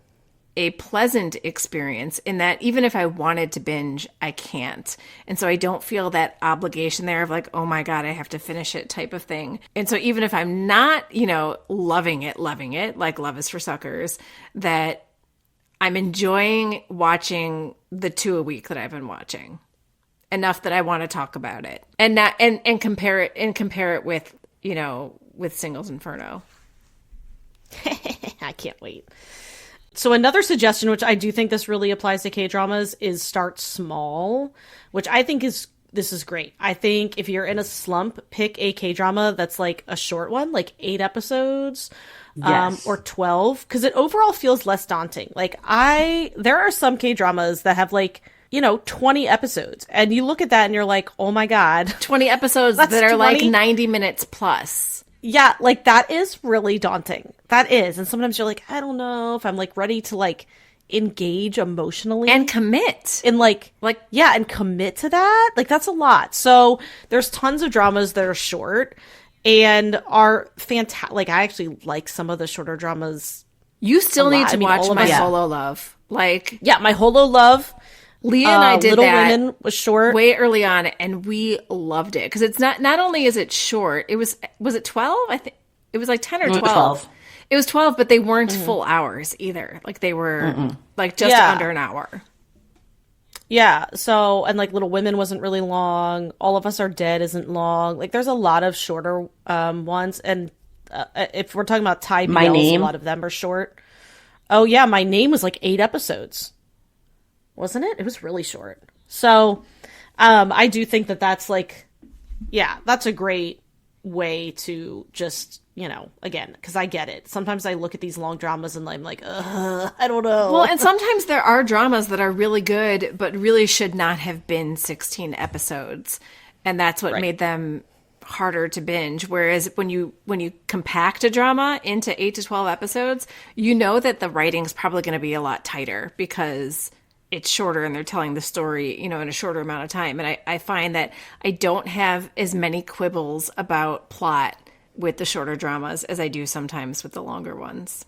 a pleasant experience in that even if I wanted to binge, I can't. And so I don't feel that obligation there of like, oh my God, I have to finish it type of thing. And so even if I'm not, loving it, like Love is for Suckers, that I'm enjoying watching the 2 a week that I've been watching enough that I want to talk about it and not, and compare it with, with Singles Inferno. I can't wait. So another suggestion, which I do think this really applies to K-dramas, is start small, which I think this is great. I think if you're in a slump, pick a K-drama that's like a short one, like 8 episodes, or 12, because it overall feels less daunting. Like there are some K-dramas that have like 20 episodes. And you look at that and you're like, oh my God. 20 episodes that are 20? like 90 minutes plus. Yeah, like that is really daunting. That is. And sometimes you're like, I don't know if I'm like ready to like engage emotionally. And commit. And and commit to that. Like that's a lot. So there's tons of dramas that are short and are fantastic. Like I actually like some of the shorter dramas. You still need to watch My Holo Love. My Holo Love. Leah and I did Little that Women was short way early on, and we loved it because it's not only is it short. Was it 12? I think it was like 10 or 12. It was 12, but they weren't full hours either. Like they were like just under an hour. Yeah. So and like Little Women wasn't really long. All of Us Are Dead isn't long. Like there's a lot of shorter ones, and if we're talking about Thai BLs, a lot of them are short. Oh yeah, My Name was like 8 episodes. Wasn't it? It was really short. So, I do think that that's like, that's a great way to just, again, because I get it. Sometimes I look at these long dramas and I'm like, I don't know. Well, and sometimes there are dramas that are really good, but really should not have been 16 episodes. And that's what made them harder to binge. Whereas when you compact a drama into 8 to 12 episodes, you know that the writing's probably going to be a lot tighter because it's shorter and they're telling the story, in a shorter amount of time. And I find that I don't have as many quibbles about plot with the shorter dramas as I do sometimes with the longer ones.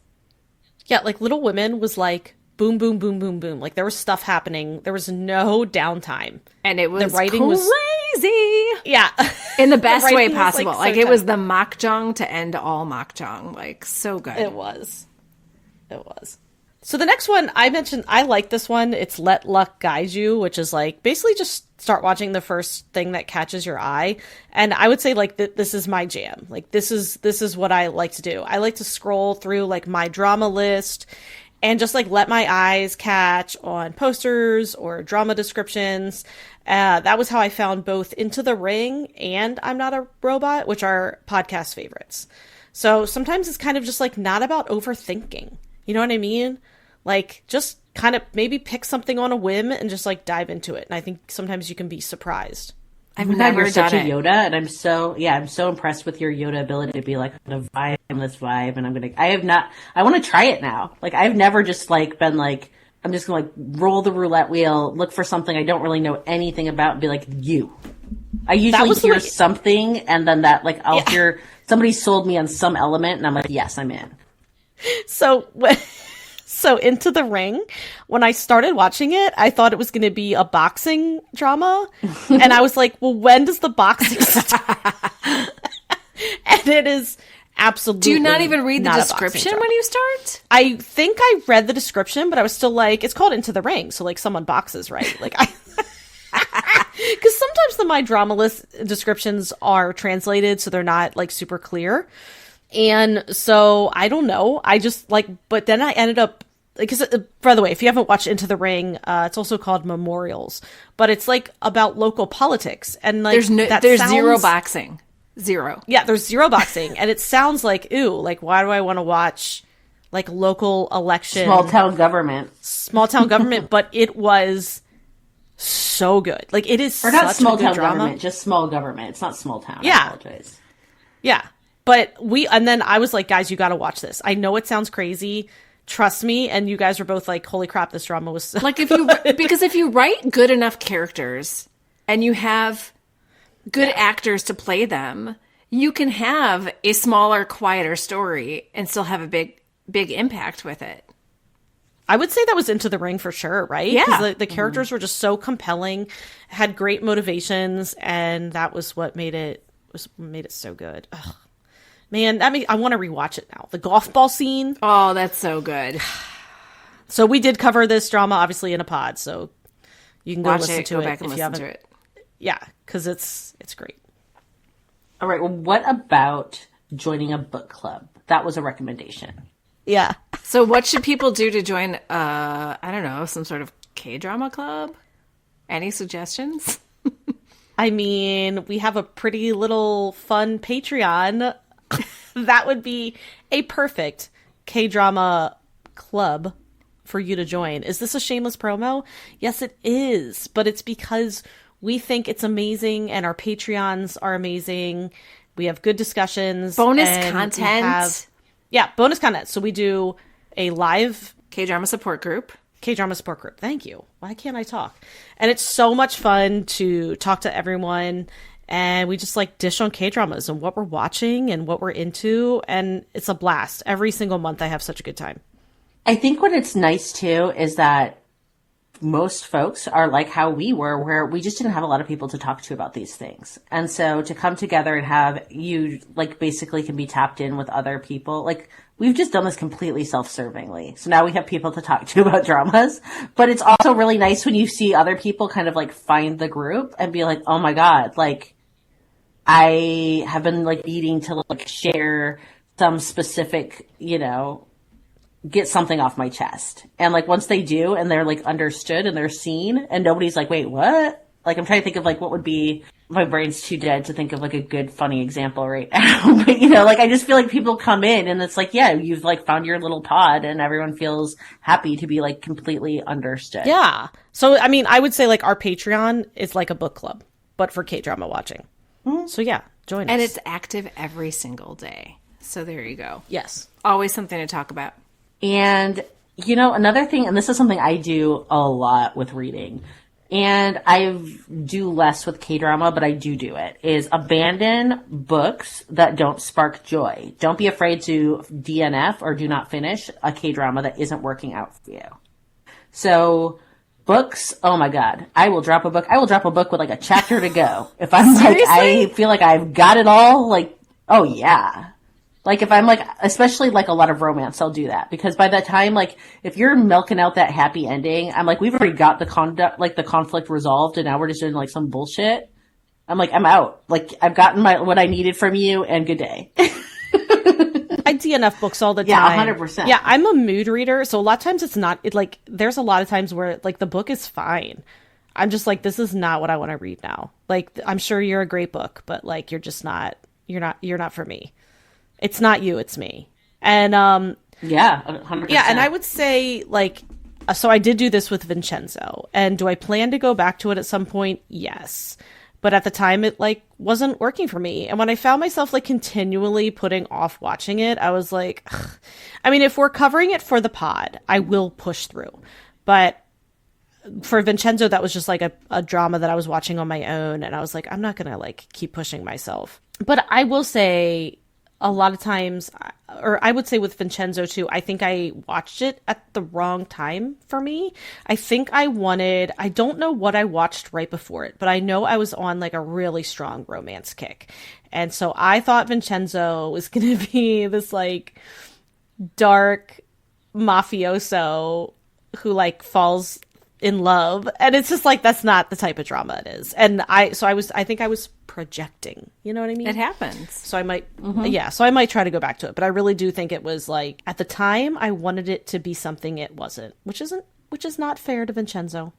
Yeah, like Little Women was like boom, boom, boom, boom, boom. Like there was stuff happening. There was no downtime. And it was the writing crazy. Yeah. In the best way possible. Like it was the makjang to end all makjang. Like so good. It was. So the next one I mentioned, I like this one. It's Let Luck Guide You, which is like basically just start watching the first thing that catches your eye. And I would say like this is my jam. Like this is what I like to do. I like to scroll through like my drama list and just like let my eyes catch on posters or drama descriptions. That was how I found both Into the Ring and I'm Not a Robot, which are podcast favorites. So sometimes it's kind of just like not about overthinking. You know what I mean? Like, just kind of maybe pick something on a whim and just, like, dive into it. And I think sometimes you can be surprised. I've never done such a it. Yoda, and I'm so impressed with your Yoda ability to be like, I'm gonna vibe on this vibe, and I want to try it now. Like, I've never just, like, been like, I'm just gonna, like, roll the roulette wheel, look for something I don't really know anything about, and be like, you. I usually hear something, and then that, like, I'll hear somebody sold me on some element, and I'm like, yes, I'm in. So Into the Ring, when I started watching it, I thought it was going to be a boxing drama. And I was like, well, when does the boxing start? And it is absolutely Do you not even read the description when you start? I think I read the description, but I was still like, it's called Into the Ring. So like someone boxes, right? Like because sometimes the My Drama List descriptions are translated, so they're not like super clear. And so I don't know. I just like, but then I ended up, because by the way, if you haven't watched Into the Ring, it's also called Memorials, but it's like about local politics and like there's zero boxing, zero. Yeah, there's zero boxing, and it sounds like like why do I want to watch like local election, small town government, but it was so good. Like it is, or not such small a good town drama. government, just small government. It's not small town. Yeah, I apologize. Yeah. But and then I was like, guys, you got to watch this. I know it sounds crazy. Trust me. And you guys were both like, holy crap, this drama was so like, because if you write good enough characters and you have good actors to play them, you can have a smaller, quieter story and still have a big impact with it. I would say that was Into the Ring for sure, right? Yeah. Because the characters were just so compelling, had great motivations, and that was what made it so good. Ugh. Man, I mean, I want to rewatch it now. The golf ball scene. Oh, that's so good. So we did cover this drama, obviously, in a pod, so you can go listen to it. Go back and listen to it. Yeah, because it's great. All right. Well, what about joining a book club? That was a recommendation. Yeah. So what should people do to join, I don't know, some sort of K-drama club? Any suggestions? I mean, we have a pretty little fun Patreon. That would be a perfect K-drama club for you to join. Is this a shameless promo? Yes, it is. But it's because we think it's amazing and our Patreons are amazing. We have good discussions. Bonus content. Bonus content. So we do a live K-drama support group. Thank you. Why can't I talk? And it's so much fun to talk to everyone. And we just like dish on K-dramas and what we're watching and what we're into. And it's a blast. Every single month I have such a good time. I think what it's nice too is that most folks are like how we were, where we just didn't have a lot of people to talk to about these things. And so to come together and have you like basically can be tapped in with other people, like we've just done this completely self-servingly. So now we have people to talk to about dramas, but it's also really nice when you see other people kind of like find the group and be like, oh my God, like I have been like needing to like share some specific, you know, get something off my chest. And like once they do and they're like understood and they're seen and nobody's like, wait, what? Like I'm trying to think of like what would be, my brain's too dead to think of like a good funny example right now. But you know, like I just feel like people come in and it's like, yeah, you've like found your little pod and everyone feels happy to be like completely understood. Yeah. So I mean, I would say like our Patreon is like a book club, but for K-drama watching. Mm-hmm. So yeah, join us. And it's active every single day. So there you go. Yes. Always something to talk about. And, you know, another thing, and this is something I do a lot with reading, and I do less with K-drama, but I do it, is abandon books that don't spark joy. Don't be afraid to DNF or do not finish a K-drama that isn't working out for you. So books, oh my God, I will drop a book. I will drop a book with like a chapter to go. If I'm like, I feel like I've got it all, like, oh yeah. Like if I'm like, especially like a lot of romance, I'll do that because by that time, like if you're milking out that happy ending, I'm like, we've already got the conflict resolved and now we're just doing like some bullshit. I'm like, I'm out. Like I've gotten what I needed from you and good day. I DNF books all the time. Yeah, 100%. Yeah, I'm a mood reader. So a lot of times it's not, like, there's a lot of times where like the book is fine. I'm just like, this is not what I want to read now. Like, I'm sure you're a great book, but like, you're not for me. It's not you, it's me. And, yeah, 100%. Yeah, and I would say, like, so I did do this with Vincenzo. And do I plan to go back to it at some point? Yes. But at the time, it, like, wasn't working for me. And when I found myself, like, continually putting off watching it, I was like, ugh. I mean, if we're covering it for the pod, I will push through. But for Vincenzo, that was just, like, a drama that I was watching on my own. And I was like, I'm not going to, like, keep pushing myself. But I will say, a lot of times, or I would say with Vincenzo too, I think I watched it at the wrong time for me. I think I don't know what I watched right before it, but I know I was on like a really strong romance kick. And so I thought Vincenzo was going to be this like dark mafioso who like falls in love. And it's just like, that's not the type of drama it is. And I think I was projecting, you know what I mean? It happens. So I might, so I might try to go back to it. But I really do think it was like, at the time, I wanted it to be something it wasn't, which is not fair to Vincenzo.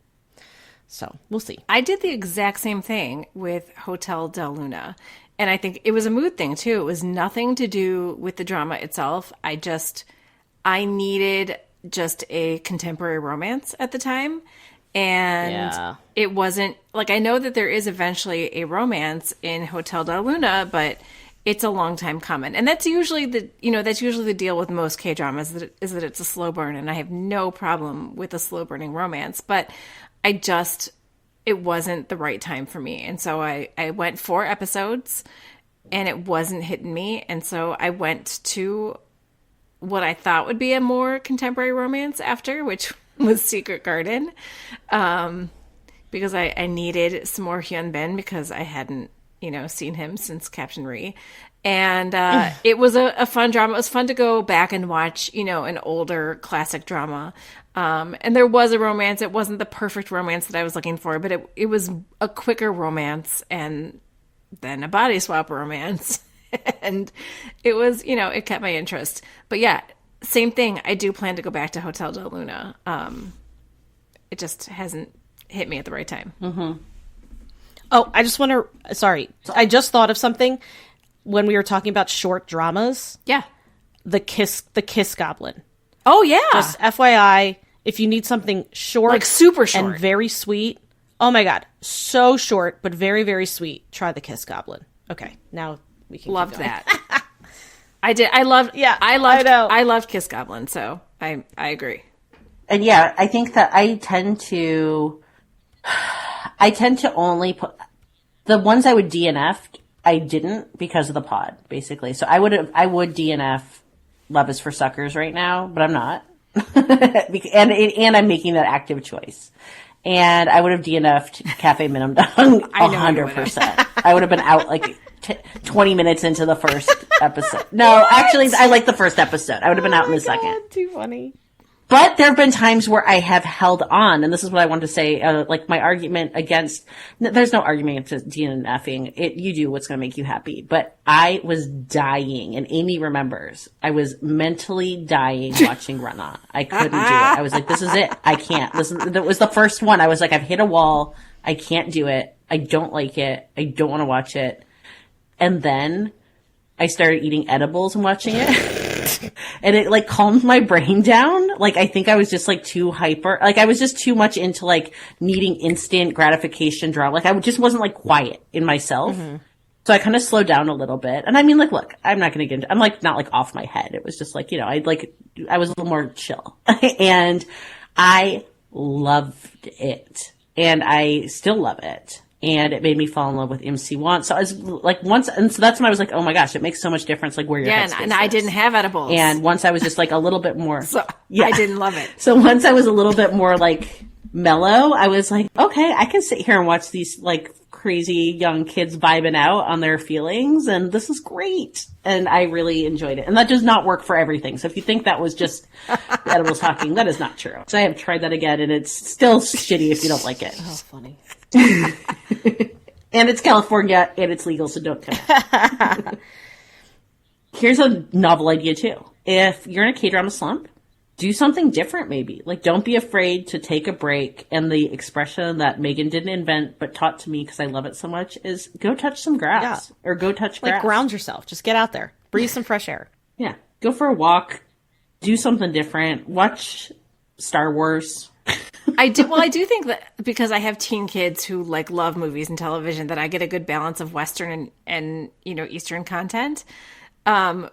So we'll see. I did the exact same thing with Hotel Del Luna. And I think it was a mood thing too. It was nothing to do with the drama itself. I needed just a contemporary romance at the time. And it wasn't like, I know that there is eventually a romance in Hotel Del Luna, but it's a long time coming. And that's usually the deal with most K-dramas is that it's a slow burn. And I have no problem with a slow burning romance, but it wasn't the right time for me. And so I went 4 episodes and it wasn't hitting me. And so I went to what I thought would be a more contemporary romance after, which was Secret Garden, because I needed some more Hyun Bin because I hadn't, seen him since Captain Ri. And it was a fun drama. It was fun to go back and watch, an older classic drama. And there was a romance. It wasn't the perfect romance that I was looking for, but it was a quicker romance and then a body swap romance. And it was, it kept my interest. But yeah, same thing. I do plan to go back to Hotel Del Luna. It just hasn't hit me at the right time. Mm-hmm. Oh, I just just thought of something when we were talking about short dramas. Yeah. The Kiss Goblin. Oh, yeah. Just FYI, If you need something short, like super short and very sweet, oh my God, so short but very, very sweet, try the Kiss Goblin. Okay, now we can loved keep going. that. I did. I loved. Yeah, I loved Kiss Goblin. So I agree. And yeah, I think that I tend to only put the ones I would DNF. I didn't because of the pod, basically. So I would DNF Love Is for Suckers right now, but I'm not. and I'm making that active choice. And I would have DNF'd Cafe Minimum Dong 100%. I would have been out like 20 minutes into the first episode. No, actually, I like the first episode. I would have been out in the second. Too funny. But there have been times where I have held on, and this is what I wanted to say, like my argument against, there's no argument against DNFing. You do what's going to make you happy. But I was dying, and Amy remembers, I was mentally dying watching Run On. I couldn't do it. I was like, this is it. I can't. That was the first one. I was like, I've hit a wall. I can't do it. I don't like it. I don't want to watch it. And then I started eating edibles and watching it. And it like calmed my brain down. Like I think I was just like too hyper. Like I was just too much into like needing instant gratification drama. Like I just wasn't like quiet in myself. Mm-hmm. So I kind of slowed down a little bit. And I mean like, look, I'm not going to get into, I'm like not like off my head. It was just like, you know, I was a little more chill and I loved it and I still love it. And it made me fall in love with MC1. So I was like and so that's when I was like, oh my gosh, it makes so much difference, like where your headspace and I didn't have edibles. And once I was just like a little bit more, so yeah. I didn't love it. So once I was a little bit more like mellow, I was like, okay, I can sit here and watch these like crazy young kids vibing out on their feelings, and this is great. And I really enjoyed it. And that does not work for everything. So if you think that was just edibles talking, that is not true. So I have tried that again, and it's still shitty if you don't like it. Oh, funny. And it's California and it's legal, so don't come. Here's a novel idea too. If you're in a K-drama slump, do something different maybe. Like don't be afraid to take a break. And the expression that Megan didn't invent but taught to me because I love it so much is go touch some grass or go touch grass. Like ground yourself. Just get out there. Breathe some fresh air. Yeah. Go for a walk. Do something different. Watch Star Wars. I do think that because I have teen kids who like love movies and television, that I get a good balance of Western and you know, Eastern content,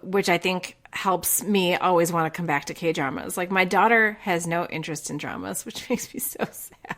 which I think helps me always want to come back to K-dramas. Like my daughter has no interest in dramas, which makes me so sad.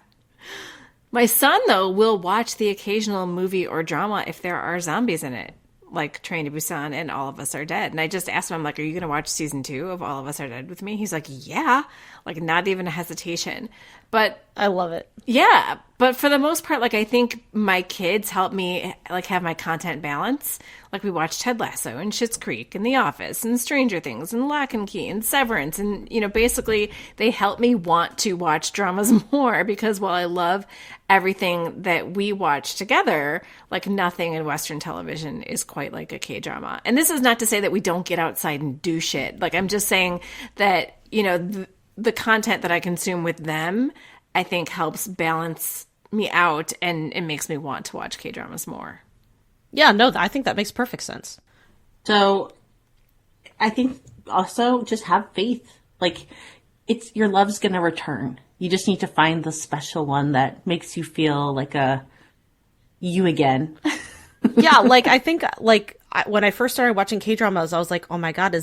My son though will watch the occasional movie or drama if there are zombies in it, like Train to Busan and All of Us Are Dead. And I just asked him, I'm like, are you going to watch season 2 of All of Us Are Dead with me? He's like, yeah, like not even a hesitation. But I love it. Yeah. But for the most part, like I think my kids help me like have my content balance. Like we watched Ted Lasso and Schitt's Creek and The Office and Stranger Things and Lock and Key and Severance. And, you know, basically they help me want to watch dramas more because while I love everything that we watch together, like nothing in Western television is quite like a K-drama. And this is not to say that we don't get outside and do shit. Like I'm just saying that, you know, the content that I consume with them, I think helps balance me out and it makes me want to watch K-dramas more. Yeah, no, I think that makes perfect sense. So I think also just have faith. Like it's your love's going to return. You just need to find the special one that makes you feel like you again. Yeah, like I think like when I first started watching K-dramas, I was like, oh my God,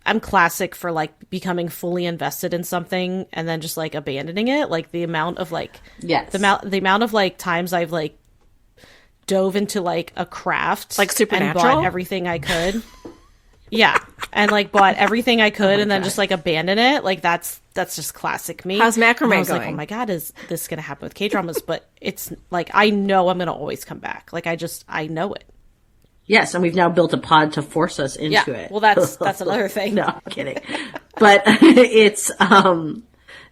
I'm classic for like becoming fully invested in something and then just like abandoning it. Like the amount of like, yes, the amount of like times I've like dove into like a craft, like Supernatural, and bought everything I could. Yeah, and like bought everything I could and then just like abandon it. Like that's just classic me. How's macrame going? I was like, oh my God, is this gonna happen with K-dramas? But it's like I know I'm gonna always come back. Like I know it. Yes, and we've now built a pod to force us into it. Well, that's another thing. No, I'm kidding. But it's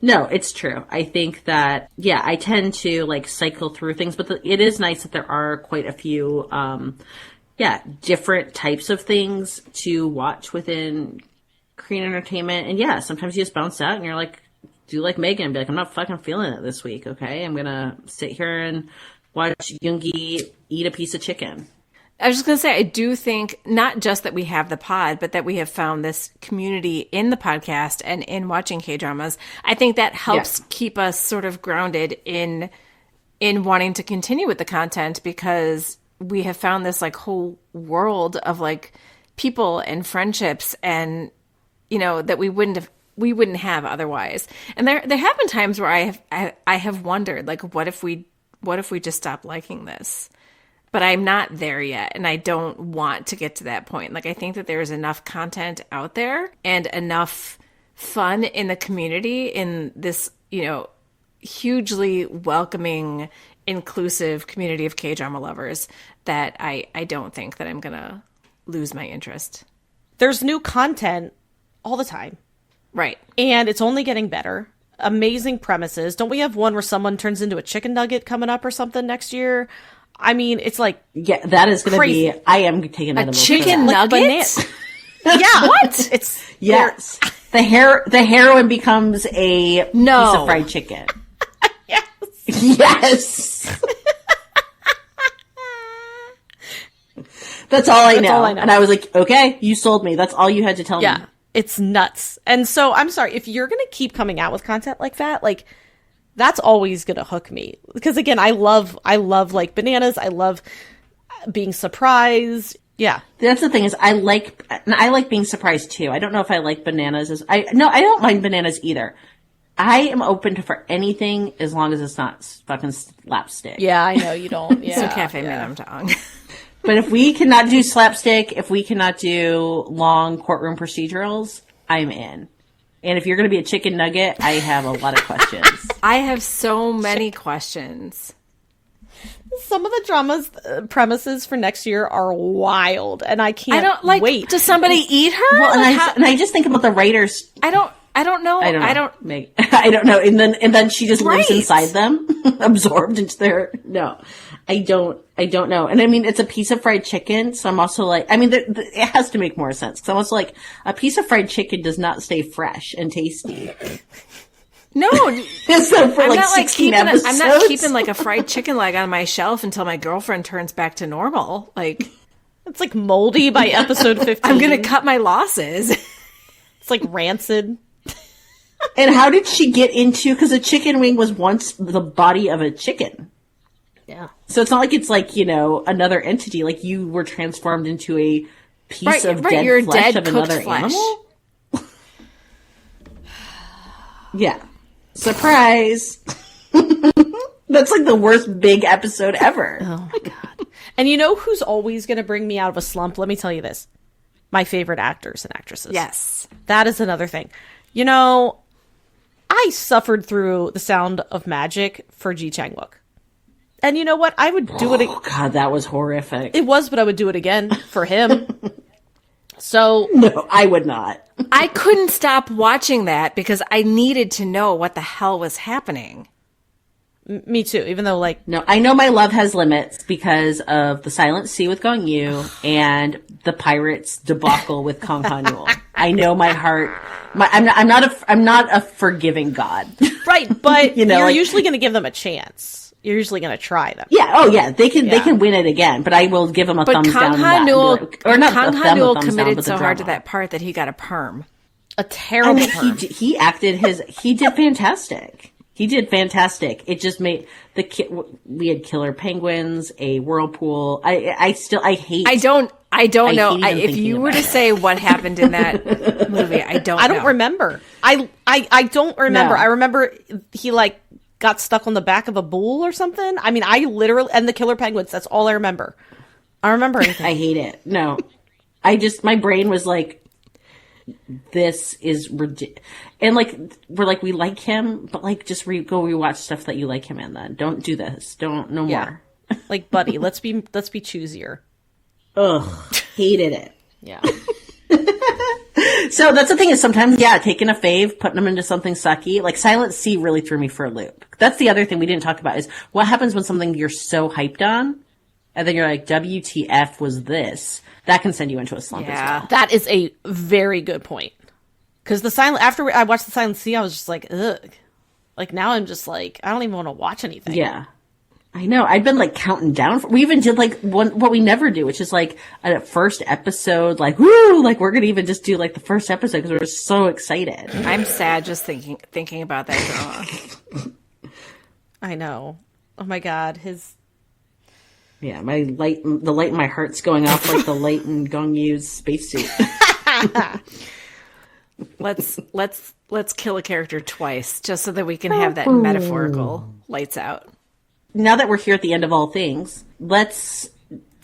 no, it's true. I think that I tend to like cycle through things, but it is nice that there are quite a few different types of things to watch within Korean entertainment. And sometimes you just bounce out and you're like, do like Megan and be like, I'm not fucking feeling it this week. Okay, I'm gonna sit here and watch Yoongi eat a piece of chicken. I was just going to say, I do think not just that we have the pod, but that we have found this community in the podcast and in watching K-dramas. I think that helps keep us sort of grounded in wanting to continue with the content, because we have found this like whole world of like people and friendships and, you know, that we wouldn't have otherwise. And there have been times where I have wondered, like, what if we just stopped liking this? But I'm not there yet, and I don't want to get to that point. Like, I think that there's enough content out there and enough fun in the community, in this, you know, hugely welcoming, inclusive community of K-drama lovers, that I don't think that I'm going to lose my interest. There's new content all the time. Right. And it's only getting better. Amazing premises. Don't we have one where someone turns into a chicken nugget coming up or something next year? I mean, it's like, yeah, that is going to be, I am taking a chicken nugget. Yeah. What? It's, yes. The heroine becomes a piece of fried chicken. Yes. Yes. That's all I know. And I was like, okay, you sold me. That's all you had to tell me. Yeah. It's nuts. And so I'm sorry, if you're going to keep coming out with content like that, like, that's always going to hook me. Because again, I love like bananas. I love being surprised. Yeah. That's the thing, is I like being surprised too. I don't know if I like bananas I don't mind bananas either. I am open for anything as long as it's not fucking slapstick. Yeah, I know you don't. Yeah. So cafe madam tong. But if we cannot do slapstick, if we cannot do long courtroom procedurals, I'm in. And if you're going to be a chicken nugget, I have a lot of questions. I have so many questions. Some of the drama's premises for next year are wild, and I can't wait. Does somebody eat her? Well, and I just think about the writers. I don't know. I don't know. And then she just lives inside them, absorbed into their. No, I don't know. And I mean, it's a piece of fried chicken. So I'm also like, I mean, it has to make more sense. So I'm also like, a piece of fried chicken does not stay fresh and tasty. No, so for like 16 episodes. I'm not keeping like a fried chicken leg on my shelf until my girlfriend turns back to normal. Like, it's like moldy by episode 15. I'm going to cut my losses. It's like rancid. And how did she get into, because a chicken wing was once the body of a chicken. Yeah. So it's not like it's like, you know, another entity. Like, you were transformed into a piece of dead flesh of another animal. Yeah. Surprise. That's like the worst big episode ever. Oh my God. And you know who's always going to bring me out of a slump? Let me tell you this. My favorite actors and actresses. Yes. That is another thing. You know, I suffered through The Sound of Magic for Ji Chang-wook. And you know what? I would do it. Oh, God, that was horrific. It was, but I would do it again for him. So. No, I would not. I couldn't stop watching that because I needed to know what the hell was happening. Me too, even though, like... No, I know my love has limits because of The Silent Sea with Gong Yu and the Pirates debacle with Kang Ha-neul. I know my heart... I'm not a forgiving God. Right, but you know, you're like, usually going to give them a chance. You're usually going to try them. Yeah, oh yeah, they can win it again, but I will give them a thumbs down. Kang Ha-neul committed so hard to that part that he got a perm. A terrible perm. He did fantastic. He did fantastic. It just made we had killer penguins, a whirlpool. I don't know. If you were to say what happened in that movie, I don't remember. I don't remember. No. I remember he like got stuck on the back of a bull or something. I mean, I literally, and the killer penguins, that's all I remember. I don't remember anything. I hate it. No. My brain was like, this is ridiculous. And like, we're like, we like him, but like, just go rewatch stuff that you like him in then. Don't do this. No more. Like, buddy, let's be choosier. Ugh. Hated it. Yeah. So that's the thing is sometimes, taking a fave, putting them into something sucky. Like Silent Sea really threw me for a loop. That's the other thing we didn't talk about is what happens when something you're so hyped on and then you're like, WTF was this? That can send you into a slump as well. That is a very good point. Because after I watched The Silent Sea, I was just like, ugh. Like now I'm just like, I don't even want to watch anything. Yeah. I know. I've been like counting down. We even did like what we never do, which is like a first episode, like, woo, like we're going to even just do like the first episode because we're so excited. I'm sad just thinking about that drama. I know. Oh my God. Yeah, the light in my heart's going off like the light in Gong Yu's spacesuit. Let's kill a character twice just so that we can have that metaphorical lights out. Now that we're here at the end of all things, let's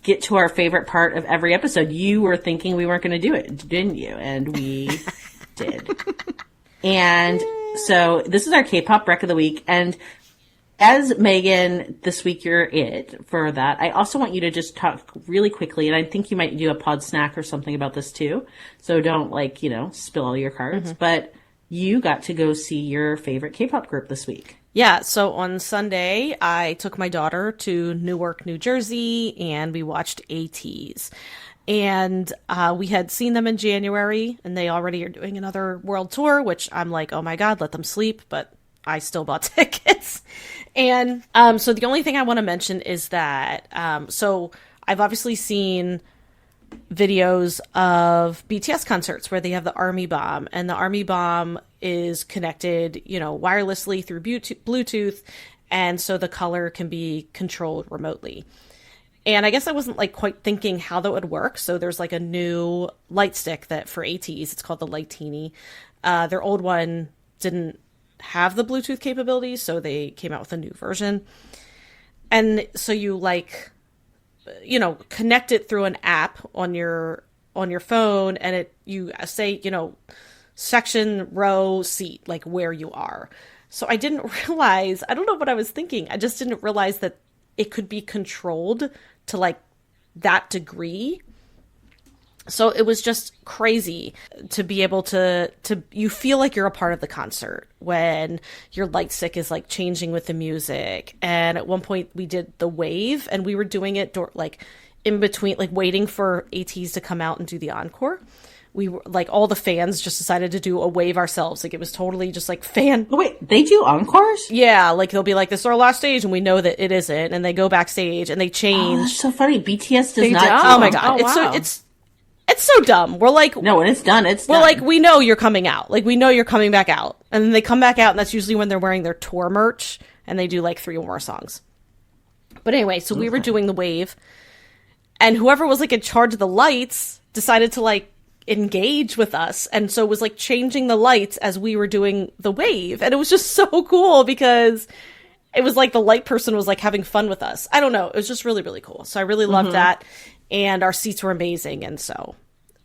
get to our favorite part of every episode. You were thinking we weren't going to do it, didn't you? And we did. And so this is our K-pop rec of the week. And as Megan, this week you're it for that. I also want you to just talk really quickly, and I think you might do a pod snack or something about this too. So don't spill all your cards. Mm-hmm. But you got to go see your favorite K-pop group this week. Yeah, so on Sunday, I took my daughter to Newark, New Jersey, and we watched Ateez. And we had seen them in January, and they already are doing another world tour, which I'm like, oh my God, let them sleep, but I still bought tickets. And so the only thing I want to mention is that, so I've obviously seen videos of BTS concerts where they have the Army Bomb, and the Army Bomb is connected, wirelessly through Bluetooth, and so the color can be controlled remotely. And I guess I wasn't quite thinking how that would work. So there's a new light stick that for Ateez, it's called the Lightini. Their old one didn't have the Bluetooth capabilities, so they came out with a new version. And so you connect it through an app on your phone, and you say, section, row, seat, where you are. So I didn't realize, I don't know what I was thinking. I just didn't realize that it could be controlled to that degree. So it was just crazy to be able to you feel like you're a part of the concert when your light stick is changing with the music. And at one point we did the wave, and we were doing it in between, waiting for Ateez to come out and do the encore. We were all the fans just decided to do a wave ourselves. It was totally just fan. Oh, wait, they do encores? Yeah, they'll be this is our last stage, and we know that it isn't, and they go backstage and they change. Oh, that's so funny. BTS does not. Oh my God, it's so dumb. We're no, when it's done, it's we're done. We know you're coming out. We know you're coming back out, and then they come back out, and that's usually when they're wearing their tour merch, and they do 3 or more songs. But anyway, so we were doing the wave, and whoever was in charge of the lights decided to engage with us, and so it was changing the lights as we were doing the wave, and it was just so cool because it was the light person was having fun with us. I don't know, it was just really, really cool. So I really loved that, and our seats were amazing, and so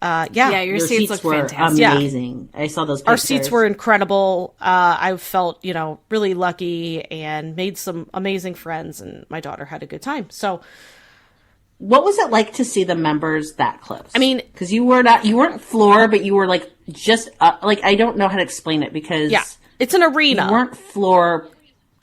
your seats were fantastic. Amazing. I saw those pictures. Our seats were incredible. I felt really lucky and made some amazing friends, and my daughter had a good time. So what was it like to see the members that close? I mean, because you weren't floor, but you were just I don't know how to explain it because it's an arena. You weren't floor,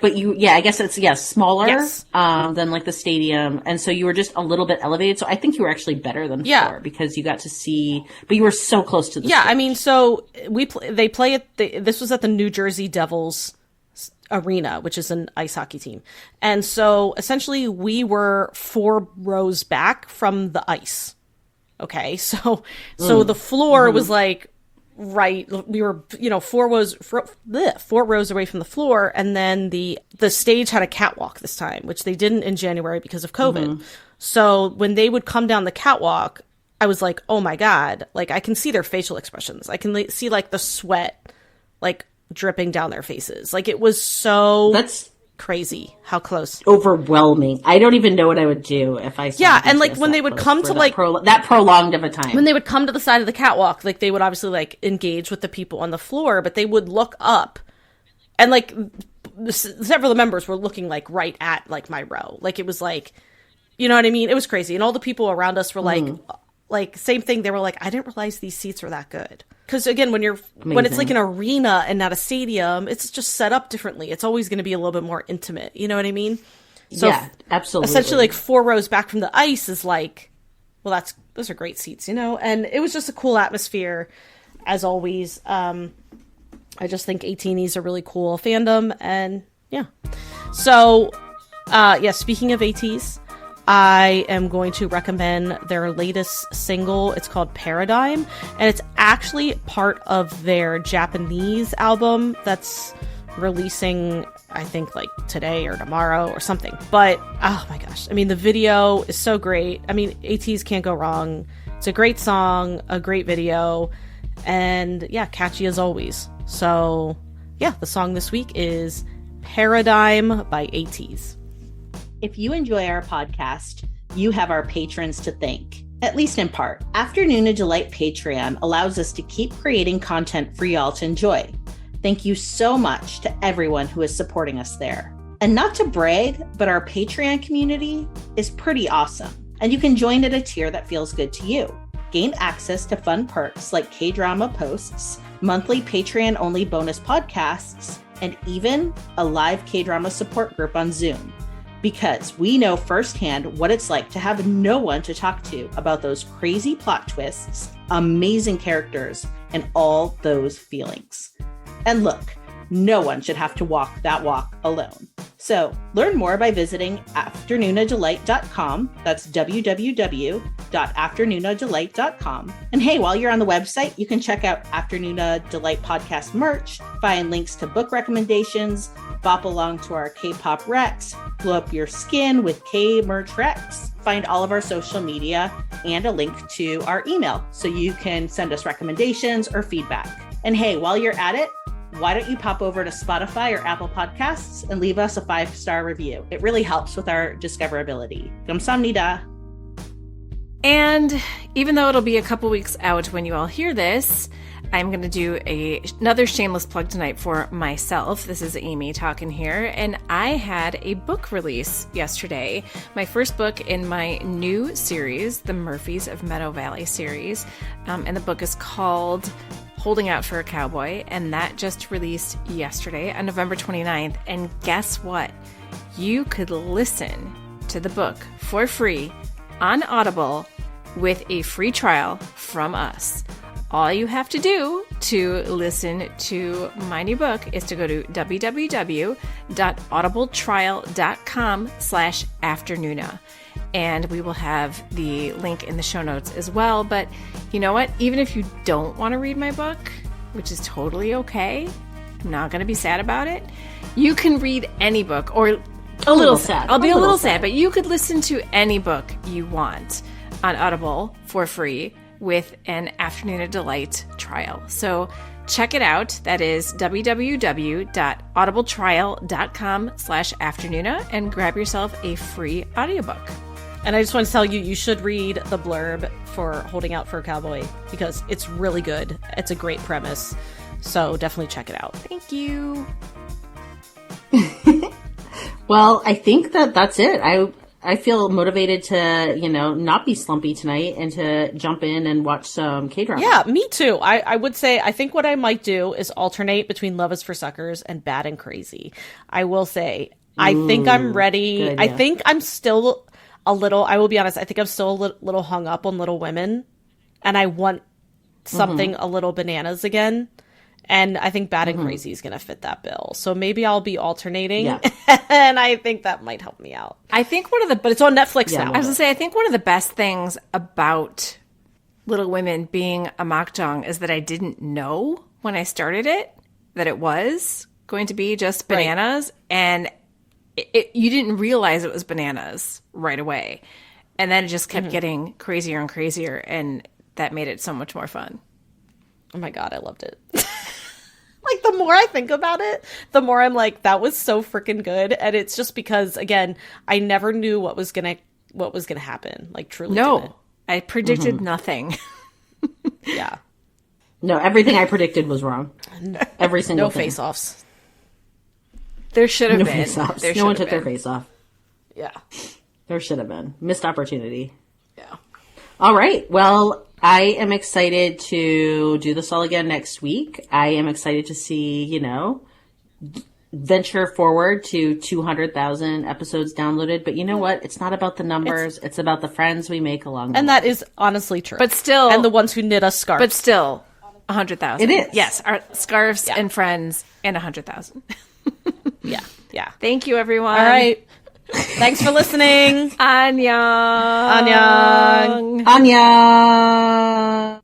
but I guess it's smaller than the stadium, and so you were just a little bit elevated. So I think you were actually better than floor because you got to see, but you were so close to the stage. I mean, so they play at this was at the New Jersey Devils arena, which is an ice hockey team. And so essentially we were 4 rows back from the ice. Okay. So the floor was right. We were, 4 rows away from the floor. And then the stage had a catwalk this time, which they didn't in January because of COVID. Mm-hmm. So when they would come down the catwalk, I was like, oh my God, I can see their facial expressions. I can see the sweat, dripping down their faces. It was so that's crazy how close, overwhelming. I don't even know what I would do if I saw and when they would come to that prolonged of a time, when they would come to the side of the catwalk, they would obviously engage with the people on the floor, but they would look up, and several of the members were looking right at my row. It was you know what I mean? It was crazy, and all the people around us were same thing. They were I didn't realize these seats were that good. Because again, when it's an arena and not a stadium, it's just set up differently. It's always going to be a little bit more intimate. You know what I mean? So absolutely. Essentially, 4 rows back from the ice is well, those are great seats, And it was just a cool atmosphere, as always. I just think 18 is a really cool fandom, and yeah. So Speaking of Ateez, I am going to recommend their latest single. It's called Paradigm, and it's actually part of their Japanese album that's releasing, I think, like today or tomorrow or something. But oh my gosh, I mean, the video is so great. I mean, Ateez can't go wrong. It's a great song, a great video, and yeah, catchy as always. So yeah, the song this week is Paradigm by Ateez. If you enjoy our podcast, you have our patrons to thank, at least in part. Afternoona Delight Patreon allows us to keep creating content for y'all to enjoy. Thank you so much to everyone who is supporting us there. And not to brag, but our Patreon community is pretty awesome, and you can join at a tier that feels good to you. Gain access to fun perks like K-drama posts, monthly Patreon-only bonus podcasts, and even a live K-drama support group on Zoom. Because we know firsthand what it's like to have no one to talk to about those crazy plot twists, amazing characters, and all those feelings. And look, no one should have to walk that walk alone. So learn more by visiting afternoonadelight.com. That's www.afternoonadelight.com. And hey, while you're on the website, you can check out Afternoona Delight podcast merch, find links to book recommendations, bop along to our K-pop recs, glow up your skin with K-merch recs, find all of our social media, and a link to our email so you can send us recommendations or feedback. And hey, while you're at it, why don't you pop over to Spotify or Apple Podcasts and leave us a 5-star review? It really helps with our discoverability. 감사합니다. And even though it'll be a couple weeks out when you all hear this, I'm going to do another shameless plug tonight for myself. This is Amy talking here, and I had a book release yesterday. My first book in my new series, the Murphys of Meadow Valley series, and the book is called Holding Out for a Cowboy, and that just released yesterday on November 29th. And guess what? You could listen to the book for free on Audible with a free trial from us. All you have to do to listen to my new book is to go to www.audibletrial.com/afternoona. And we will have the link in the show notes as well. But you know what? Even if you don't want to read my book, which is totally okay, I'm not going to be sad about it. You can read any book, or a little sad. I'll be a little sad, but you could listen to any book you want on Audible for free with an Afternoona Delight trial. So check it out. That is www.audibletrial.com/afternoona and grab yourself a free audiobook. And I just want to tell you, you should read the blurb for Holding Out for a Cowboy because it's really good. It's a great premise. So definitely check it out. Thank you. Well, I think that's it. I feel motivated to, not be slumpy tonight and to jump in and watch some K-drama. Yeah, me too. I would say, I think what I might do is alternate between Love is for Suckers and Bad and Crazy. I will say, I think I'm ready. I think I'm still a little, I will be honest, I think I'm still a little hung up on Little Women. And I want something a little bananas again. And I think Bad and Crazy is going to fit that bill. So maybe I'll be alternating. Yeah. And I think that might help me out. I think but it's on Netflix now. I was going to say, I think one of the best things about Little Women being a makjang is that I didn't know when I started it that it was going to be just bananas. Right. And you didn't realize it was bananas right away. And then it just kept getting crazier and crazier. And that made it so much more fun. Oh my God, I loved it. Like, the more I think about it, the more I'm like, that was so freaking good. And it's just because, again, I never knew what was gonna happen. Like, truly. No, didn't. I predicted nothing. Yeah. No, everything I predicted was wrong. Every single thing. No face-offs. There should have been. Face-offs. No one took their face off. Yeah. There should have been. Missed opportunity. Yeah. All right. Well, I am excited to do this all again next week. I am excited to see, venture forward to 200,000 episodes downloaded. But you know what? It's not about the numbers. It's about the friends we make along the way. And that is honestly true. But still. And the ones who knit us scarves. But still, 100,000. It is. Yes. Our scarves and friends and 100,000. Yeah. Thank you, everyone. All right. Thanks for listening. Annyeong. Annyeong. Annyeong.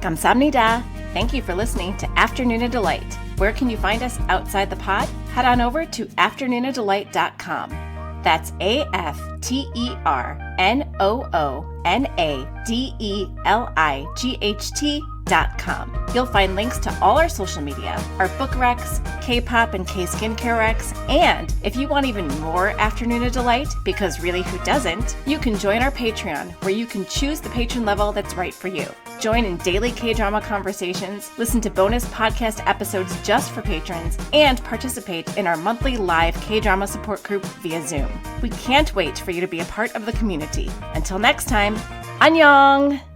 Kamsahamnida. Thank you for listening to Afternoona Delight. Where can you find us outside the pod? Head on over to afternoonadelight.com. That's AFTERNOONADELIGHT.com. You'll find links to all our social media, our book recs, K-pop and K-skincare recs, and if you want even more Afternoona Delight, because really who doesn't, you can join our Patreon, where you can choose the patron level that's right for you. Join in daily K-drama conversations, listen to bonus podcast episodes just for patrons, and participate in our monthly live K-drama support group via Zoom. We can't wait for you to be a part of the community. Until next time, annyeong!